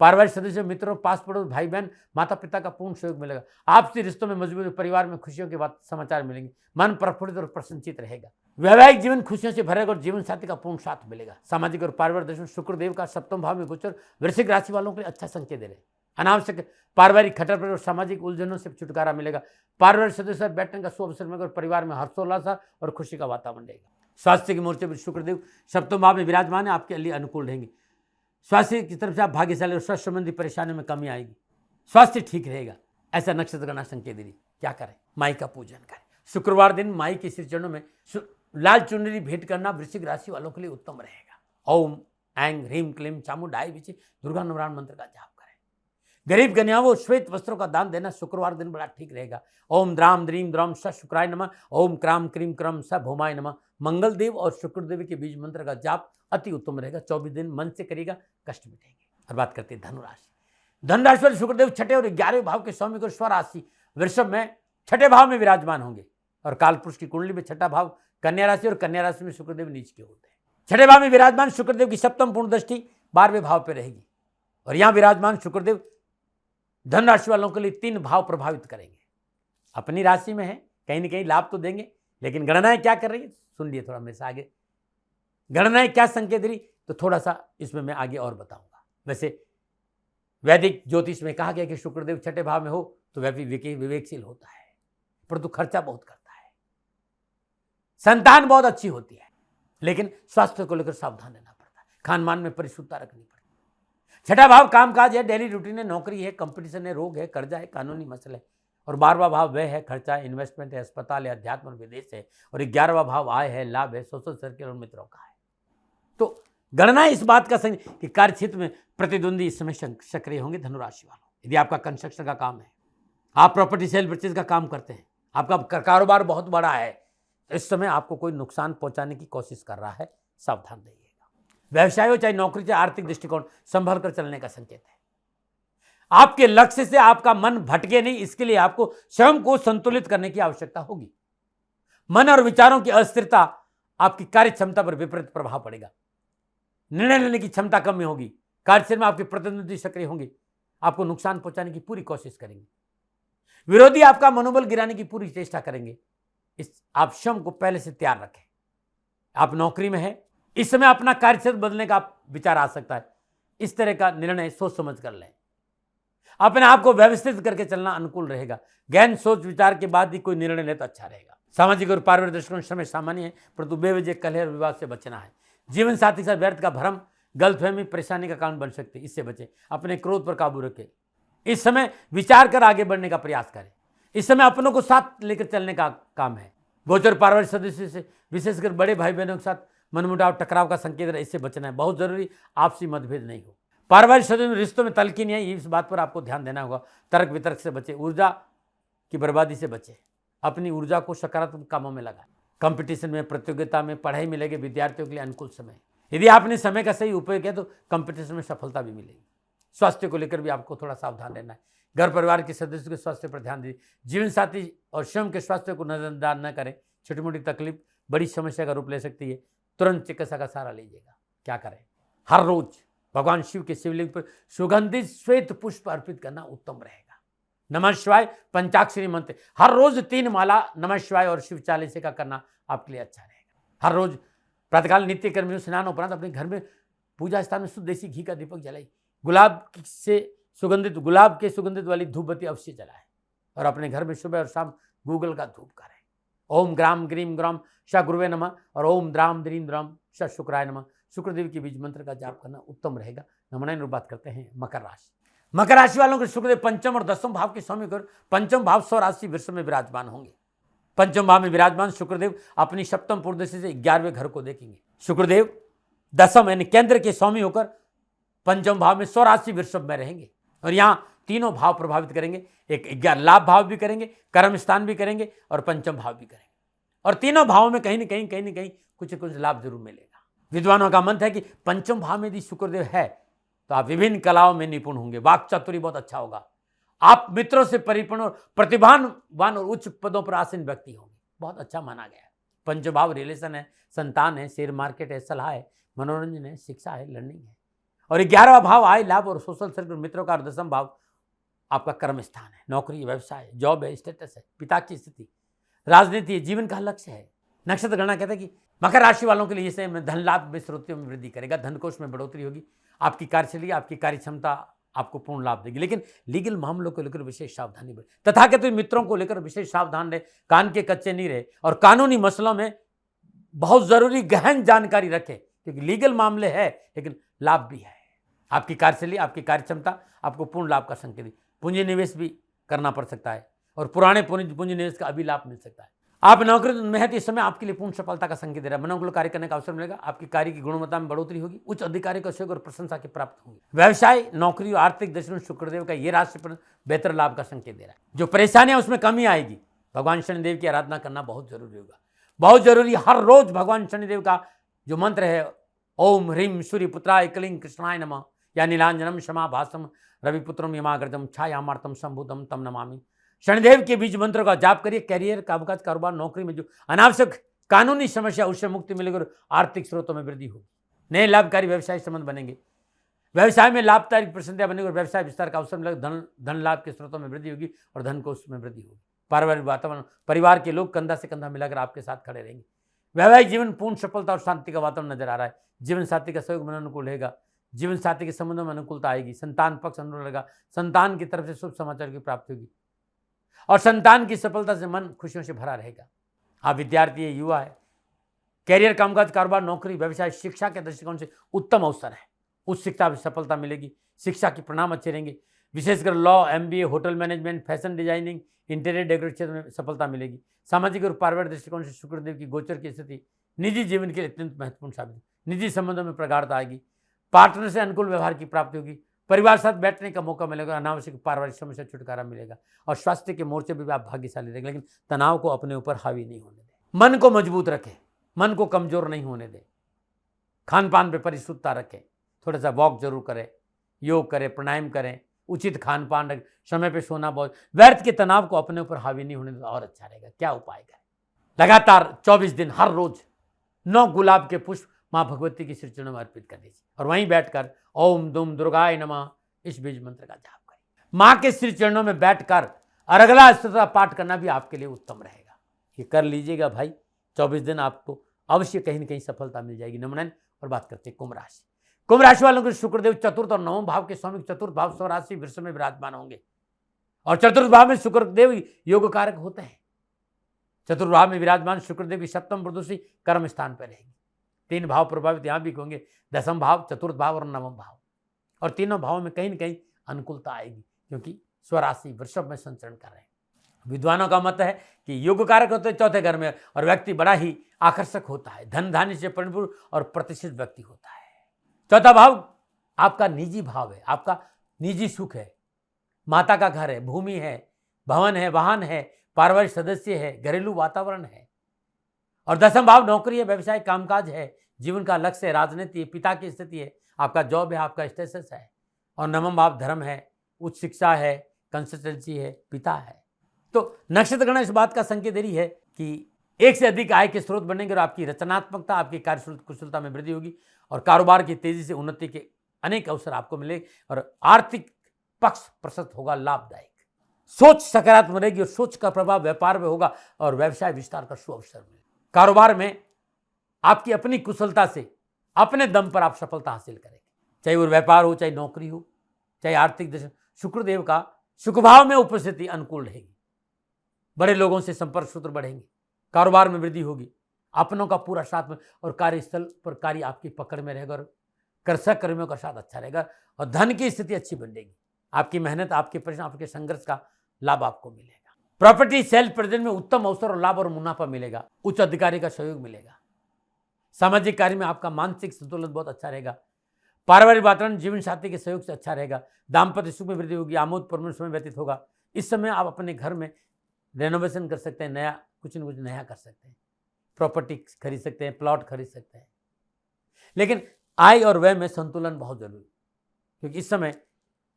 पारिवारिक सदस्य, मित्रों, पास पड़ोस, भाई बहन, माता पिता का पूर्ण सहयोग मिलेगा। आपसी रिश्तों में मजबूत, परिवार में खुशियों के बाद समाचार मिलेंगे। मन प्रफुल्लित और प्रसन्नचित रहेगा। वैवाहिक जीवन खुशियों से भरेगा और जीवन साथी का पूर्ण साथ मिलेगा। सामाजिक और पारिवारिक दृष्टि शुक्रदेव का सप्तम भाव में गोचर वृश्चिक राशि वालों के लिए अच्छा संकेत दे रहे हैं। अनावश्यक पारिवारिक खटर पर और सामाजिक उलझनों से छुटकारा मिलेगा। पारिवारिक सदस्य बैठने का शुभ अवसर मिलेगा और परिवार में हर्षोल्लास और खुशी का वातावरण रहेगा। स्वास्थ्य के मोर्चे पर शुक्रदेव सप्तम भाव में विराजमान है, आपके लिए अनुकूल रहेंगे। स्वास्थ्य की तरफ से आप भाग्यशाली और स्वास्थ्य संबंधी परेशानियों में कमी आएगी। स्वास्थ्य ठीक रहेगा, ऐसा नक्षत्र गणना संकेत दे रही। क्या करें? माई का पूजन करें। शुक्रवार दिन माई के श्री चरणों में लाल चुनरी भेंट करना वृश्चिक राशि वालों के लिए उत्तम रहेगा। ओम ऐंग ह्रीम क्लीम चामुंडाई विचे दुर्गा नवराण मंत्र का जाप करें। गरीब कन्याओं को श्वेत वस्त्रों का दान देना शुक्रवार दिन बड़ा ठीक रहेगा। ओम द्राम द्रीम द्रम स शुक्राय नमः, ओम क्राम क्रीम क्रम स भौमाय नमः। मंगल देव और शुक्रदेव के बीज मंत्र का जाप अति उत्तम रहेगा। 24 दिन मन से करेगा, कष्ट मिटेंगे। और बात करते हैं धनुराशि। धनुराशि वाले शुक्रदेव छठे और 11वें भाव के स्वामी को स्वराशि वृषभ में छठे भाव में विराजमान होंगे। और कालपुरुष की कुंडली में छठा भाव कन्या राशि और कन्या राशि में शुक्रदेव नीच के होते हैं। छठे भाव में विराजमान शुक्रदेव की सप्तम पूर्ण दृष्टि 12वें भाव पर रहेगी। और यहां विराजमान शुक्रदेव धन राशि वालों के लिए 3 भाव प्रभावित करेंगे। अपनी राशि में है, कहीं ना कहीं लाभ तो देंगे, लेकिन गणनाएं क्या कर रही है सुन लिए थोड़ा मेरे से आगे। गणनाएं क्या संकेत दे रही तो थोड़ा सा इसमें मैं आगे और बताऊंगा। वैसे वैदिक ज्योतिष में कहा गया कि शुक्रदेव छठे भाव में हो तो विवेकशील होता है, परंतु खर्चा बहुत करता है। संतान बहुत अच्छी होती है, लेकिन स्वास्थ्य को लेकर सावधान रहना पड़ता है। खानपान में परिशुद्धता रखनी पड़ती है। छठा भाव कामकाज है, डेली रूटीन है, नौकरी है, कंपटीशन है, रोग है, कर्जा है, कानूनी मसले। और 12वां भाव व्यय है, खर्चा है, इन्वेस्टमेंट है, अस्पताल है, अध्यात्म और विदेश है। और 11वां भाव आय है, लाभ है, सोशल सर्किल और मित्रों का है। तो गणना इस बात का संग कि कार्य क्षेत्र में प्रतिद्वंदी इस समय सक्रिय होंगे। धनुराशि वालों, यदि आपका कंस्ट्रक्शन का काम है, आप प्रॉपर्टी सेल परचेज का काम करते हैं, आपका कारोबार बहुत बड़ा है, इस समय आपको कोई नुकसान पहुंचाने की कोशिश कर रहा है, सावधान रहिएगा। व्यवसाय हो चाहे नौकरी, चाहे आर्थिक दृष्टिकोण, संभल कर चलने का संकेत है। आपके लक्ष्य से आपका मन भटके नहीं, इसके लिए आपको स्वयं को संतुलित करने की आवश्यकता होगी। मन और विचारों की अस्थिरता आपकी कार्य क्षमता पर विपरीत प्रभाव पड़ेगा। निर्णय लेने की क्षमता कम होगी। कार्यक्षेत्र में आपके प्रतिनिधि सक्रिय होंगे, आपको नुकसान पहुंचाने की पूरी कोशिश करेंगे। विरोधी आपका मनोबल गिराने की पूरी चेष्टा करेंगे। आप स्वयं को पहले से तैयार रखें। आप नौकरी में हैं, इस समय अपना कार्यक्षेत्र बदलने का विचार आ सकता है। इस तरह का निर्णय सोच समझ कर लें। अपने आप को व्यवस्थित करके चलना अनुकूल रहेगा। गहन सोच विचार के बाद ही कोई निर्णय ले तो अच्छा रहेगा। सामाजिक और पारिवारिक दृष्टिकोण समय सामान्य है, परंतु बेवजह कलह और विवाद से बचना है। जीवन साथी के साथ व्यर्थ का भ्रम, गलतफहमी परेशानी का कारण बन सकते, इससे बचें। अपने क्रोध पर काबू रखें। इस समय विचार कर आगे बढ़ने का प्रयास करें। इस समय अपनों को साथ लेकर चलने का काम है। गोचर पारिवारिक सदस्य से विशेषकर बड़े भाई बहनों के साथ मनमुटाव टकराव का संकेत है, इससे बचना है। बहुत जरूरी आपसी मतभेद नहीं हो। पारिवारिक सदस्यों में रिश्तों में तलखी नहीं है, इस बात पर आपको ध्यान देना होगा। तर्क वितर्क से बचे, ऊर्जा की बर्बादी से बचे। अपनी ऊर्जा को सकारात्मक कामों में लगाएं। कंपटीशन में, प्रतियोगिता में, पढ़ाई में लगे विद्यार्थियों के लिए अनुकूल समय। यदि आपने समय का सही उपयोग किया तो कंपटीशन में सफलता भी मिलेगी। स्वास्थ्य को लेकर भी आपको थोड़ा सावधान रहना है। घर परिवार के सदस्यों के स्वास्थ्य पर ध्यान दीजिए। जीवन साथी और स्वयं के स्वास्थ्य को नजरअंदाज न करें। छोटी मोटी तकलीफ बड़ी समस्या का रूप ले सकती है, तुरंत चिकित्सा का सहारा लीजिएगा। क्या करें? हर रोज भगवान शिव के शिवलिंग पर सुगंधित श्वेत पुष्प अर्पित करना उत्तम रहेगा। नमः शिवाय पंचाक्षरी मंत्र हर रोज 3 माला नमः शिवाय और शिव चालीसा का करना आपके लिए अच्छा रहेगा। हर रोज प्रातःकाल नित्य कर्म स्नान उपरांत अपने घर में पूजा स्थान में शुद्ध देसी घी का दीपक जलाई। गुलाब के सुगंधित वाली धूप बत्ती अवश्य जलाएं। और अपने घर में सुबह और शाम गूगल का धूप करें। ओम ग्राम ग्रीम ग्राम श गुरुवे नमः और ओम द्राम द्रीम द्राम श शुक्राय नमः शुक्रदेव के बीज मंत्र का जाप करना उत्तम रहेगा। नमन बात करते हैं मकर राशि। मकर राशि वालों के शुक्रदेव पंचम और 10वें भाव के स्वामी कर पंचम भाव स्वराशि वृषभ में विराजमान होंगे। पंचम भाव में विराजमान शुक्रदेव अपनी सप्तम पूर्ण दृष्टि से 11वें घर को देखेंगे। शुक्रदेव 10म यानी केंद्र के स्वामी होकर पंचम भाव में स्वराशि वृषभ में रहेंगे। और यहाँ तीनों भाव प्रभावित करेंगे। एक लाभ भाव भी करेंगे, कर्म स्थान भी करेंगे और पंचम भाव भी करेंगे। और तीनों भावों में कहीं न कहीं कुछ लाभ जरूर मिलेगा। विद्वानों का मत है कि पंचम भाव में यदि शुक्रदेव है तो आप विभिन्न कलाओं में निपुण होंगे। वाक चातुर्य बहुत अच्छा होगा। आप मित्रों से परिपूर्ण और प्रतिभावान और उच्च पदों पर आसीन व्यक्ति होंगे। बहुत अच्छा माना गया है। पंच भाव रिलेशन है, संतान है, शेयर मार्केट है, सलाह है, मनोरंजन है, शिक्षा है, लर्निंग है। और 11वां भाव आय लाभ और सोशल सर्कल मित्रों का। और 10वां भाव आपका कर्म स्थान है, नौकरी, व्यवसाय, जॉब है, स्टेटस है, पिता की स्थिति, राजनीति है, जीवन का लक्ष्य है। नक्षत्र गणना कहता है कि मकर राशि वालों के लिए इसे धन लाभ में स्रोतों में वृद्धि करेगा। धन कोष में बढ़ोतरी होगी। आपकी कार्यशैली, आपकी कार्य क्षमता आपको पूर्ण लाभ देगी। लेकिन लीगल मामलों को लेकर विशेष सावधानी बरतें। तथाकथित मित्रों को लेकर विशेष सावधान रहे, कान के कच्चे नहीं रहे और कानूनी मसलों में बहुत जरूरी गहन जानकारी रखें, क्योंकि लीगल मामले है लेकिन लाभ भी है। आपकी कार्यशैली, आपकी कार्यक्षमता आपको पूर्ण लाभ का संकेत देगी। पूंजी निवेश भी करना पड़ सकता है और पुराने पूंजी निवेश का अभी लाभ मिल सकता है। आप नौकरी में इस समय आपके लिए पूर्ण सफलता का संकेत दे रहा है। मनोनुकूल कार्य करने का अवसर मिलेगा। आपकी कार्य की गुणवत्ता में बढ़ोतरी होगी। उच्च अधिकारी का सहयोग और प्रशंसा की प्राप्त होगी। व्यवसाय, नौकरी और आर्थिक दृष्टि से शुक्रदेव का ये राशि पर बेहतर लाभ का संकेत दे रहा है। जो परेशानियां उसमें कमी आएगी। भगवान शनिदेव की आराधना करना बहुत जरूरी होगा, बहुत जरूरी। हर रोज भगवान शनिदेव का जो मंत्र है, ओम ह्रीम सूर्य पुत्राय क्लीं कृष्णाय नमः या नीलांजनम क्षमा भासम रविपुत्रम यमाग्रजम छायामार्तम संभूतम तम नमामि। शनिदेव के बीज मंत्रों का जाप करिए। कैरियर, कामकाज, कारोबार, नौकरी में जो अनावश्यक कानूनी समस्या उससे मुक्ति मिलेगी और आर्थिक स्रोतों में वृद्धि होगी। नए लाभकारी व्यवसाय संबंध बनेंगे। व्यवसाय में लाभकारी परिस्थितियां बनेगी और व्यवसाय विस्तार का अवसर मिलेगा। धन लाभ के स्रोतों में वृद्धि होगी और धन कोष में वृद्धि होगी। पारिवारिक वातावरण, परिवार के लोग कंधा से कंधा मिलाकर आपके साथ खड़े रहेंगे। वैवाहिक जीवन पूर्ण सफलता और शांति का वातावरण नजर आ रहा है। जीवन साथी का सहयोग मन अनुकूल रहेगा। जीवन साथी के संबंधों में अनुकूलता आएगी। संतान पक्ष अनुकूल रहेगा। संतान की तरफ से शुभ समाचार की प्राप्ति होगी और संतान की सफलता से मन खुशियों से भरा रहेगा। आप विद्यार्थी है, युवा है, कैरियर, कामकाज, कारोबार, नौकरी, व्यवसाय, शिक्षा के दृष्टिकोण से उत्तम अवसर है। उच्च शिक्षा में सफलता मिलेगी। शिक्षा के परिणाम अच्छे रहेंगे। विशेषकर law, MBA, hotel management, fashion designing, interior decoration क्षेत्र में सफलता मिलेगी। सामाजिक और पारिवारिक दृष्टिकोण से शुक्रदेव की गोचर की स्थिति निजी जीवन के लिए अत्यंत महत्वपूर्ण साबित। निजी संबंधों में प्रगाढ़ता आएगी। पार्टनर से अनुकूल व्यवहार की प्राप्ति होगी। परिवार साथ बैठने का मौका मिलेगा। अनावश्यक पारिवारिक समस्या छुटकारा मिलेगा और स्वास्थ्य के मोर्चे पर भी आप भाग्यशाली रहेंगे। लेकिन तनाव को अपने ऊपर हावी नहीं होने दें। मन को मजबूत रखें, मन को कमजोर नहीं होने दें। खान पान पर परिशुद्धता रखें। थोड़ा सा वॉक जरूर करें, योग करें, प्राणायाम करें, उचित खान पान रखें, समय पर सोना। बहुत व्यर्थ के तनाव को अपने ऊपर हावी नहीं होने दें और अच्छा रहेगा। क्या उपाय करें? लगातार 24 दिन हर रोज 9 गुलाब के पुष्प माँ भगवती की श्री चरणों में अर्पित कर दीजिए और वहीं बैठकर ओम दुम दुर्गाय नमः इस बीज मंत्र का जाप करें। माँ के श्री चरणों में बैठकर अर्गला स्तोत्र पाठ करना भी आपके लिए उत्तम रहेगा। ये कर लीजिएगा भाई। 24 दिन आपको अवश्य कहीं न कहीं सफलता मिल जाएगी। नमन। और बात करते हैं कुंभ राशि। कुंभ राशि वालों को शुक्रदेव चतुर्थ और नवम भाव के स्वामी चतुर्थ भाव स्वराशि वृषभ में विराजमान होंगे और चतुर्थ भाव में शुक्रदेव योग कारक होते हैं। चतुर्थ भाव में विराजमान शुक्रदेव की सप्तम प्रदोषी कर्म स्थान पर रहेगी। 3 भाव प्रभावित यहां भी होंगे, दसम भाव, चतुर्थ भाव और नवम भाव। और तीनों भावों में कहीं न कहीं अनुकूलता आएगी क्योंकि स्वराशि वृषभ में संचरण कर रहे हैं। विद्वानों का मत है कि योग कारक होते हैं चौथे घर में और व्यक्ति बड़ा ही आकर्षक होता है, धन धान्य से परिपूर्ण और प्रतिष्ठित व्यक्ति होता है। चौथा भाव आपका निजी भाव है, आपका निजी सुख है, माता का घर है, भूमि है, भवन है, वाहन है, पारिवारिक सदस्य है, घरेलू वातावरण है। और दसम भाव नौकरी है, व्यवसाय, कामकाज है, जीवन का लक्ष्य है, राजनीति है, पिता की स्थिति है, आपका जॉब है, आपका स्टेटस है। और नवम भाव धर्म है, उच्च शिक्षा है, कंसल्टेंसी है, पिता है। तो नक्षत्र गणना इस बात का संकेत दे रही है कि एक से अधिक आय के स्रोत बनेंगे और आपकी रचनात्मकता, आपकी कार्य कुशलता में वृद्धि होगी और कारोबार की तेजी से उन्नति के अनेक अवसर आपको मिलेंगे और आर्थिक पक्ष प्रशस्त होगा, लाभदायक। सोच सकारात्मक रहेगी और सोच का प्रभाव व्यापार में होगा और व्यवसाय विस्तार का शुभ अवसर मिलेगा। कारोबार में आपकी अपनी कुशलता से अपने दम पर आप सफलता हासिल करेंगे, चाहे वो व्यापार हो, चाहे नौकरी हो, चाहे आर्थिक दशा। शुक्रदेव का सुखभाव में उपस्थिति अनुकूल रहेगी। बड़े लोगों से संपर्क सूत्र बढ़ेंगे, कारोबार में वृद्धि होगी, अपनों का पूरा साथ में और कार्यस्थल पर कार्य आपकी पकड़ में रहेगा और कृषक कर्मियों का साथ अच्छा रहेगा और धन की स्थिति अच्छी बनेगी। आपकी मेहनत, आपके परिश्रम, आपके संघर्ष का लाभ आपको मिलेगा। प्रॉपर्टी सेल प्रेजेंट में उत्तम अवसर और लाभ और मुनाफा मिलेगा। उच्च अधिकारी का सहयोग मिलेगा। सामाजिक कार्य में आपका मानसिक संतुलन बहुत अच्छा रहेगा। पारिवारिक वातावरण जीवन साथी के सहयोग से अच्छा रहेगा। दाम्पत्य सुख में वृद्धि होगी, आमोद प्रमोद समय व्यतीत होगा। इस समय आप अपने घर में रेनोवेशन कर सकते हैं, नया कुछ न कुछ नया कर सकते हैं, प्रॉपर्टी खरीद सकते हैं, प्लॉट खरीद सकते हैं। लेकिन आय और व्यय में संतुलन बहुत जरूरी, क्योंकि इस समय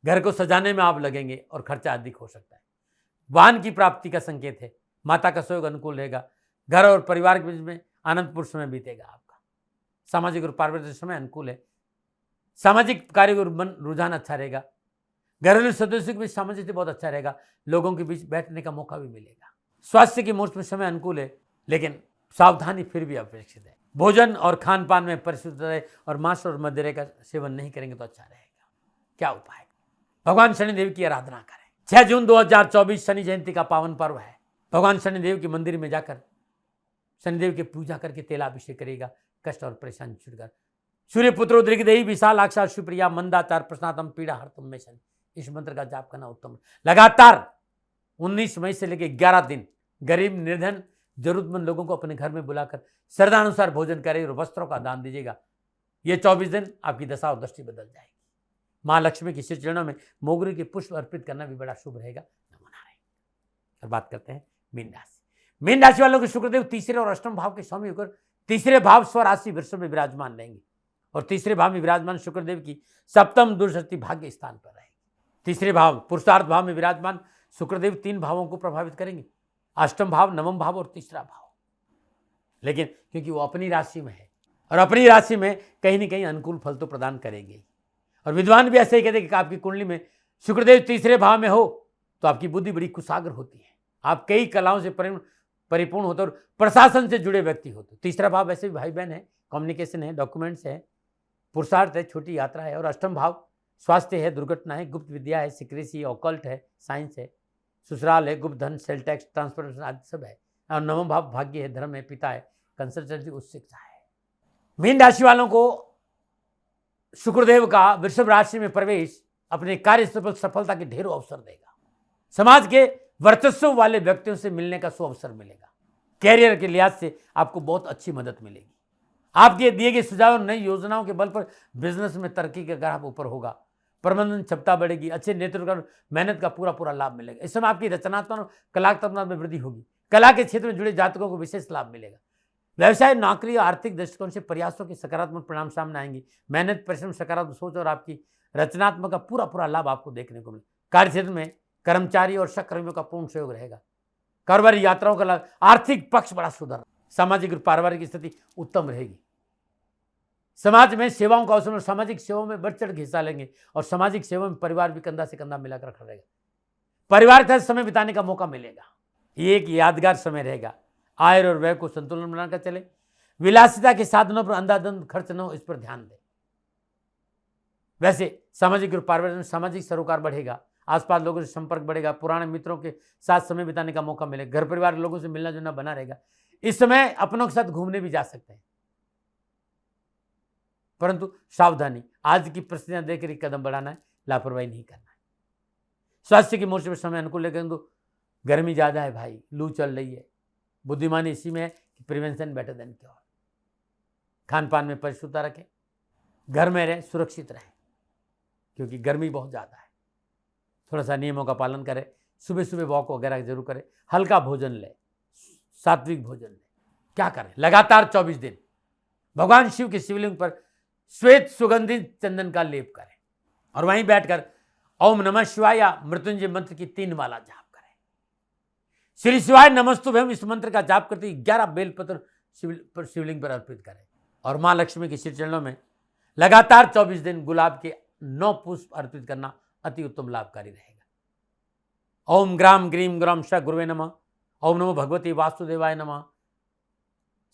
घर को सजाने में आप लगेंगे और खर्चा अधिक हो सकता है। वाहन की प्राप्ति का संकेत है। माता का सहयोग अनुकूल रहेगा। घर और परिवार के बीच में आनंदपूर्ण समय बीतेगा आपका। सामाजिक और पारिवारिक समय अनुकूल है। सामाजिक कार्य और मन रुझान अच्छा रहेगा। घरेलू सदस्यों के बीच सामंजस्य बहुत अच्छा रहेगा। लोगों के बीच बैठने का मौका भी मिलेगा। स्वास्थ्य की मोर्च में समय अनुकूल है, लेकिन सावधानी फिर भी अपेक्षित है। भोजन और खान पान में परिशुद्ध रहे और मांस और मदिरे का सेवन नहीं करेंगे तो अच्छा रहेगा। क्या उपाय? भगवान शनिदेव की आराधना करें। 6 जून 2024 शनि जयंती का पावन पर्व है। भगवान शनिदेव के मंदिर में जाकर शनिदेव की पूजा करके तेलाभिषेक करेगा, कष्ट और परेशानी छूटकर। सूर्य पुत्रो दीर्घदेही विशालाक्षा सुप्रिया मंदाचार प्रश्नातम पीड़ा हरतम में शनि, इस मंत्र का जाप करना उत्तम। लगातार 19 मई से लेकर 11 दिन गरीब निर्धन जरूरतमंद लोगों को अपने घर में बुलाकर श्रद्धानुसार भोजन करें और वस्त्रों का दान दीजिएगा। ये 24 दिन आपकी दशा और दृष्टि बदल जाएगी। माँ लक्ष्मी के श्री चरणों में मोगरे के पुष्प अर्पित करना भी बड़ा शुभ रहेगा। नमना रहेगा। और बात करते हैं मीन राशि। मीन राशि वालों के शुक्रदेव तीसरे और अष्टम भाव के स्वामी होकर तीसरे भाव स्वराशि वृषभ में विराजमान रहेंगे और तीसरे भाव में विराजमान शुक्रदेव की सप्तम दूरदृष्टि भाग्य स्थान पर रहेगी। तीसरे भाव पुरुषार्थ भाव में विराजमान शुक्रदेव 3 भावों को प्रभावित करेंगे, अष्टम भाव, नवम भाव और तीसरा भाव। लेकिन क्योंकि वो अपनी राशि में है और अपनी राशि में कहीं ना कहीं अनुकूल फल तो प्रदान करेंगे। और विद्वान भी ऐसे ही कहते हैं कि आपकी कुंडली में शुक्रदेव तीसरे भाव में हो तो आपकी बुद्धि बड़ी कुशाग्र होती है, आप कई कलाओं से परिपूर्ण होते और प्रशासन से जुड़े व्यक्ति होते। तीसरा भाव वैसे भी भाई बहन है, कम्युनिकेशन है, डॉक्यूमेंट्स है, पुरुषार्थ है, छोटी यात्रा है। और अष्टम भाव स्वास्थ्य है, दुर्घटना है, गुप्त विद्या है, सिक्रेसी, ऑकल्ट है, साइंस है, ससुराल है, गुप्त धन, सेल टैक्स, ट्रांसपोर्टेशन आदि सब है। और नवम भाव भाग्य है, धर्म है, पिता है, कंसल्टेंसी, उच्च शिक्षा है। मीन राशि वालों को शुक्रदेव का वृषभ राशि में प्रवेश अपने कार्य सफलता के ढेरों अवसर देगा। समाज के वर्चस्व वाले व्यक्तियों से मिलने का अवसर मिलेगा। कैरियर के लिहाज से आपको बहुत अच्छी मदद मिलेगी। आपके दिए गए सुझाव और नई योजनाओं के बल पर बिजनेस में तरक्की का ग्राफ ऊपर होगा, प्रबंधन क्षमता बढ़ेगी, अच्छे नेतृत्व का मेहनत का पूरा लाभ मिलेगा। इस समय आपकी रचनात्मक और कलात्मकता में वृद्धि होगी। कला के क्षेत्र में जुड़े जातकों को विशेष लाभ मिलेगा। व्यवसाय, नौकरी और आर्थिक दृष्टिकोण से प्रयासों के सकारात्मक परिणाम सामने आएंगे। मेहनत, परिश्रम, सकारात्मक सोच और आपकी रचनात्मक का पूरा लाभ आपको देखने को मिलेगा। कार्य क्षेत्र में कर्मचारी और सहकर्मियों का पूर्ण सहयोग रहेगा। कारोबारी यात्राओं का लाभ, आर्थिक पक्ष बड़ा सुधर, सामाजिक और पारिवारिक स्थिति उत्तम रहेगी। समाज में सेवाओं का अवसर, सामाजिक सेवाओं में बढ़ चढ़ के हिस्सा लेंगे और सामाजिक सेवा में परिवार भी कंधा से कंधा मिलाकर खड़ा रहेगा। परिवार के साथ समय बिताने का मौका मिलेगा। ये एक यादगार समय रहेगा। आय और व्यय को संतुलन बनाकर चले। विलासिता के साधनों पर अंधाधुंध खर्च न हो, इस पर ध्यान दें। वैसे सामाजिक और पारिवारिक में सामाजिक सरोकार बढ़ेगा, आसपास लोगों से संपर्क बढ़ेगा, पुराने मित्रों के साथ समय बिताने का मौका मिलेगा, घर परिवार के लोगों से मिलना जुलना बना रहेगा। इस समय अपनों के साथ घूमने भी जा सकते हैं, परंतु सावधानी, आज की परिस्थितियां देखकर कदम बढ़ाना है, लापरवाही नहीं करना है। स्वास्थ्य के मोर्चे पर समय अनुकूल, लेकिन तो गर्मी ज्यादा है भाई, लू चल रही है। बुद्धिमानी इसी में है कि prevention better than cure. Khan पान में परिशुद्धता रखें, घर में रहें, सुरक्षित रहें, क्योंकि गर्मी बहुत ज़्यादा है। थोड़ा सा नियमों का पालन करें, सुबह सुबह वॉक वगैरह जरूर करें, हल्का भोजन लें, सात्विक भोजन लें। क्या करें? लगातार 24 दिन भगवान शिव के शिवलिंग पर श्वेत सुगंधित चंदन का लेप करें और वहीं बैठकर ओम नमः शिवाय या मृत्युंजय मंत्र की 3 माला जाप करें। श्री शिवाय नमस्तुभ्यम इस मंत्र का जाप करते 11 बेलपत्र शिवलिंग पर अर्पित करें और मां लक्ष्मी के श्री चरणों में लगातार 24 दिन गुलाब के 9 पुष्प अर्पित करना अति उत्तम लाभकारी रहेगा। ओम ग्राम ग्रीम ग्राम श गुरुवे नमः, ओम नमो भगवती वासुदेवाय नमः,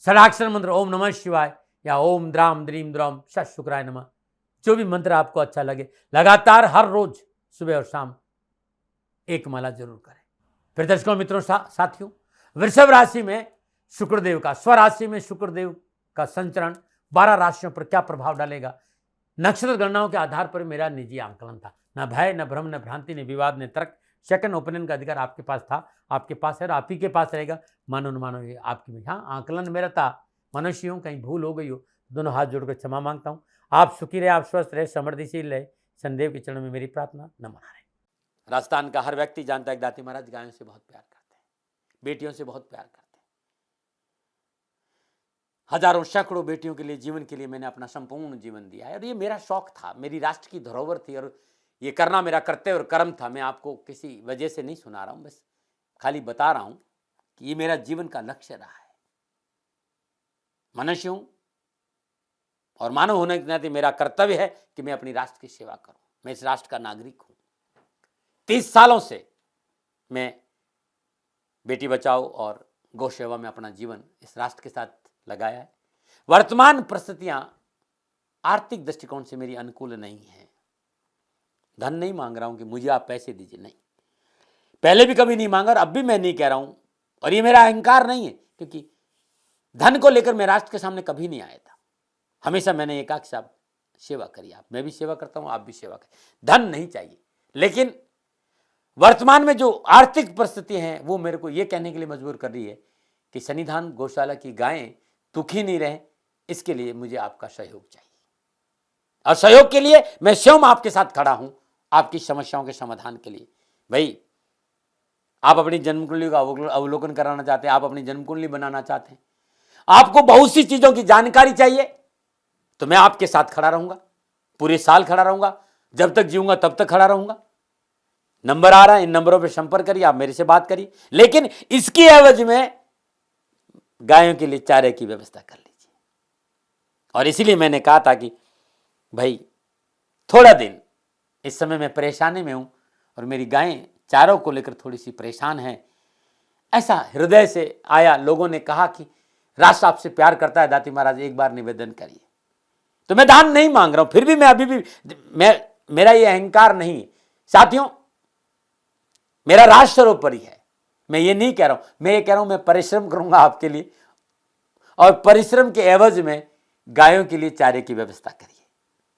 षडाक्षर मंत्र ओम नमः शिवाय या ओम द्राम द्रीम द्रौम श शुक्राय नमः। जो भी मंत्र आपको अच्छा लगे, लगातार हर रोज सुबह और शाम 1 माला जरूर करें। फिर दर्शकों, मित्रों, साथियों, वृषभ राशि में शुक्रदेव का, स्वराशि में शुक्रदेव का संचरण 12 राशियों पर क्या प्रभाव डालेगा, नक्षत्र गणनाओं के आधार पर मेरा निजी आंकलन था। न भय, न भ्रम, न भ्रांति, न विवाद, न तर्क। सेकंड ओपिनियन का अधिकार आपके पास था, आपके पास है और आप ही के पास रहेगा। मानो न मानो ये आपकी में। हाँ, आंकलन मेरा था, मनुष्य हूँ, कहीं भूल हो गई हो, दोनों हाथ जोड़कर क्षमा मांगता हूँ। आप सुखी रहे, आप स्वस्थ रहे, समृद्धिशील रहे, शनिदेव के चरणों में मेरी प्रार्थना। नमन रहे। राजस्थान का हर व्यक्ति जानता है कि दाती महाराज गायों से बहुत प्यार करते हैं, बेटियों से बहुत प्यार करते हैं। हजारों सैकड़ों बेटियों के लिए, जीवन के लिए मैंने अपना संपूर्ण जीवन दिया है और ये मेरा शौक था, मेरी राष्ट्र की धरोहर थी और ये करना मेरा कर्तव्य और कर्म था। मैं आपको किसी वजह से नहीं सुना रहा हूं, बस खाली बता रहा हूं कि ये मेरा जीवन का लक्ष्य रहा है। मनुष्य हूं और मानव होने के नाते मेरा कर्तव्य है कि मैं अपनी राष्ट्र की सेवा करूं। मैं इस राष्ट्र का नागरिक हूं। 30 सालों से मैं बेटी बचाओ और गौ सेवा में अपना जीवन इस राष्ट्र के साथ लगाया है। वर्तमान परिस्थितियां आर्थिक दृष्टिकोण से मेरी अनुकूल नहीं है, धन नहीं मांग रहा हूं कि मुझे आप पैसे दीजिए, नहीं, पहले भी कभी नहीं मांगा और अब भी मैं नहीं कह रहा हूं, और ये मेरा अहंकार नहीं है, क्योंकि धन को लेकर मैं राष्ट्र के सामने कभी नहीं आया था। हमेशा मैंने ये कहा कि साहब सेवा करिए, आप, मैं भी सेवा करता हूं, आप भी सेवा करें, धन नहीं चाहिए। लेकिन वर्तमान में जो आर्थिक परिस्थिति है वो मेरे को ये कहने के लिए मजबूर कर रही है कि सन्निधान गौशाला की गायें दुखी नहीं रहे, इसके लिए मुझे आपका सहयोग चाहिए, और सहयोग के लिए मैं स्वयं आपके साथ खड़ा हूं, आपकी समस्याओं के समाधान के लिए। भाई, आप अपनी जन्म कुंडली का अवलोकन कराना चाहते हैं, आप अपनी जन्म कुंडली बनाना चाहते हैं, आपको बहुत सी चीजों की जानकारी चाहिए, तो मैं आपके साथ खड़ा रहूंगा, पूरे साल खड़ा रहूंगा, जब तक जीऊंगा तब तक खड़ा रहूंगा। नंबर आ रहा है, इन नंबरों पर संपर्क करिए, आप मेरे से बात करिए, लेकिन इसकी एवज में गायों के लिए चारे की व्यवस्था कर लीजिए। और इसीलिए मैंने कहा था कि भाई थोड़ा दिन, इस समय मैं परेशानी में हूं और मेरी गायें चारों को लेकर थोड़ी सी परेशान हैं, ऐसा हृदय से आया। लोगों ने कहा कि राष्ट्र आपसे प्यार करता है दाती महाराज, एक बार निवेदन करिए। तो मैं दान नहीं मांग रहा हूं, फिर भी मैं अभी भी, मेरा ये अहंकार नहीं साथियों, मेरा राष्ट्र सर्वोपरि है। मैं ये नहीं कह रहा हूं, मैं ये कह रहा हूं मैं परिश्रम करूंगा आपके लिए, और परिश्रम के एवज में गायों के लिए चारे की व्यवस्था करिए।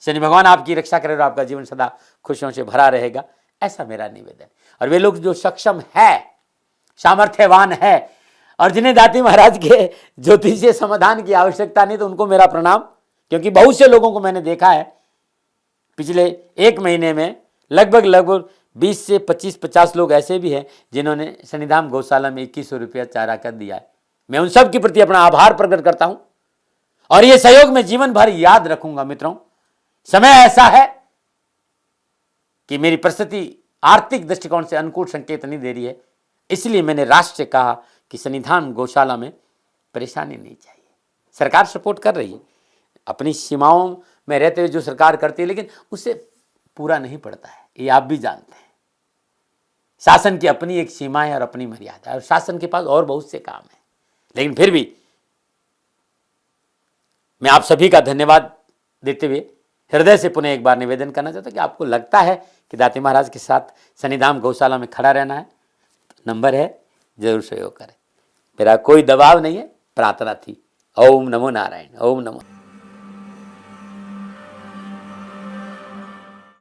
शनि भगवान आपकी रक्षा करे और आपका जीवन सदा खुशियों से भरा रहेगा, ऐसा मेरा निवेदन। और वे लोग जो सक्षम है, सामर्थ्यवान है, और जिन्हें दाती महाराज के ज्योतिषीय समाधान की आवश्यकता नहीं, तो उनको मेरा प्रणाम, क्योंकि बहुत से लोगों को मैंने देखा है पिछले एक महीने में लगभग 20 से 25-50 लोग ऐसे भी हैं जिन्होंने सन्निधान गौशाला में 2100 रुपया चारा कर दिया है। मैं उन सब के प्रति अपना आभार प्रकट करता हूं, और यह सहयोग मैं जीवन भर याद रखूंगा। मित्रों, समय ऐसा है कि मेरी परिस्थिति आर्थिक दृष्टिकोण से अनुकूल संकेत नहीं दे रही है, इसलिए मैंने राष्ट्र से कहा कि सन्निधान गौशाला में परेशानी नहीं चाहिए। सरकार सपोर्ट कर रही है, अपनी सीमाओं में रहते हुए जो सरकार करती है, लेकिन उससे पूरा नहीं पड़ता है, ये आप भी जानते हैं। शासन की अपनी एक सीमा है और अपनी मर्यादा है, और शासन के पास और बहुत से काम है। लेकिन फिर भी मैं आप सभी का धन्यवाद देते हुए हृदय से पुनः एक बार निवेदन करना चाहता हूं कि आपको लगता है कि दाती महाराज के साथ सन्निधान गौशाला में खड़ा रहना है, तो नंबर है, जरूर सहयोग करें। मेरा कोई दबाव नहीं है, प्रार्थना थी। ओम नमो नारायण, ओम नमो।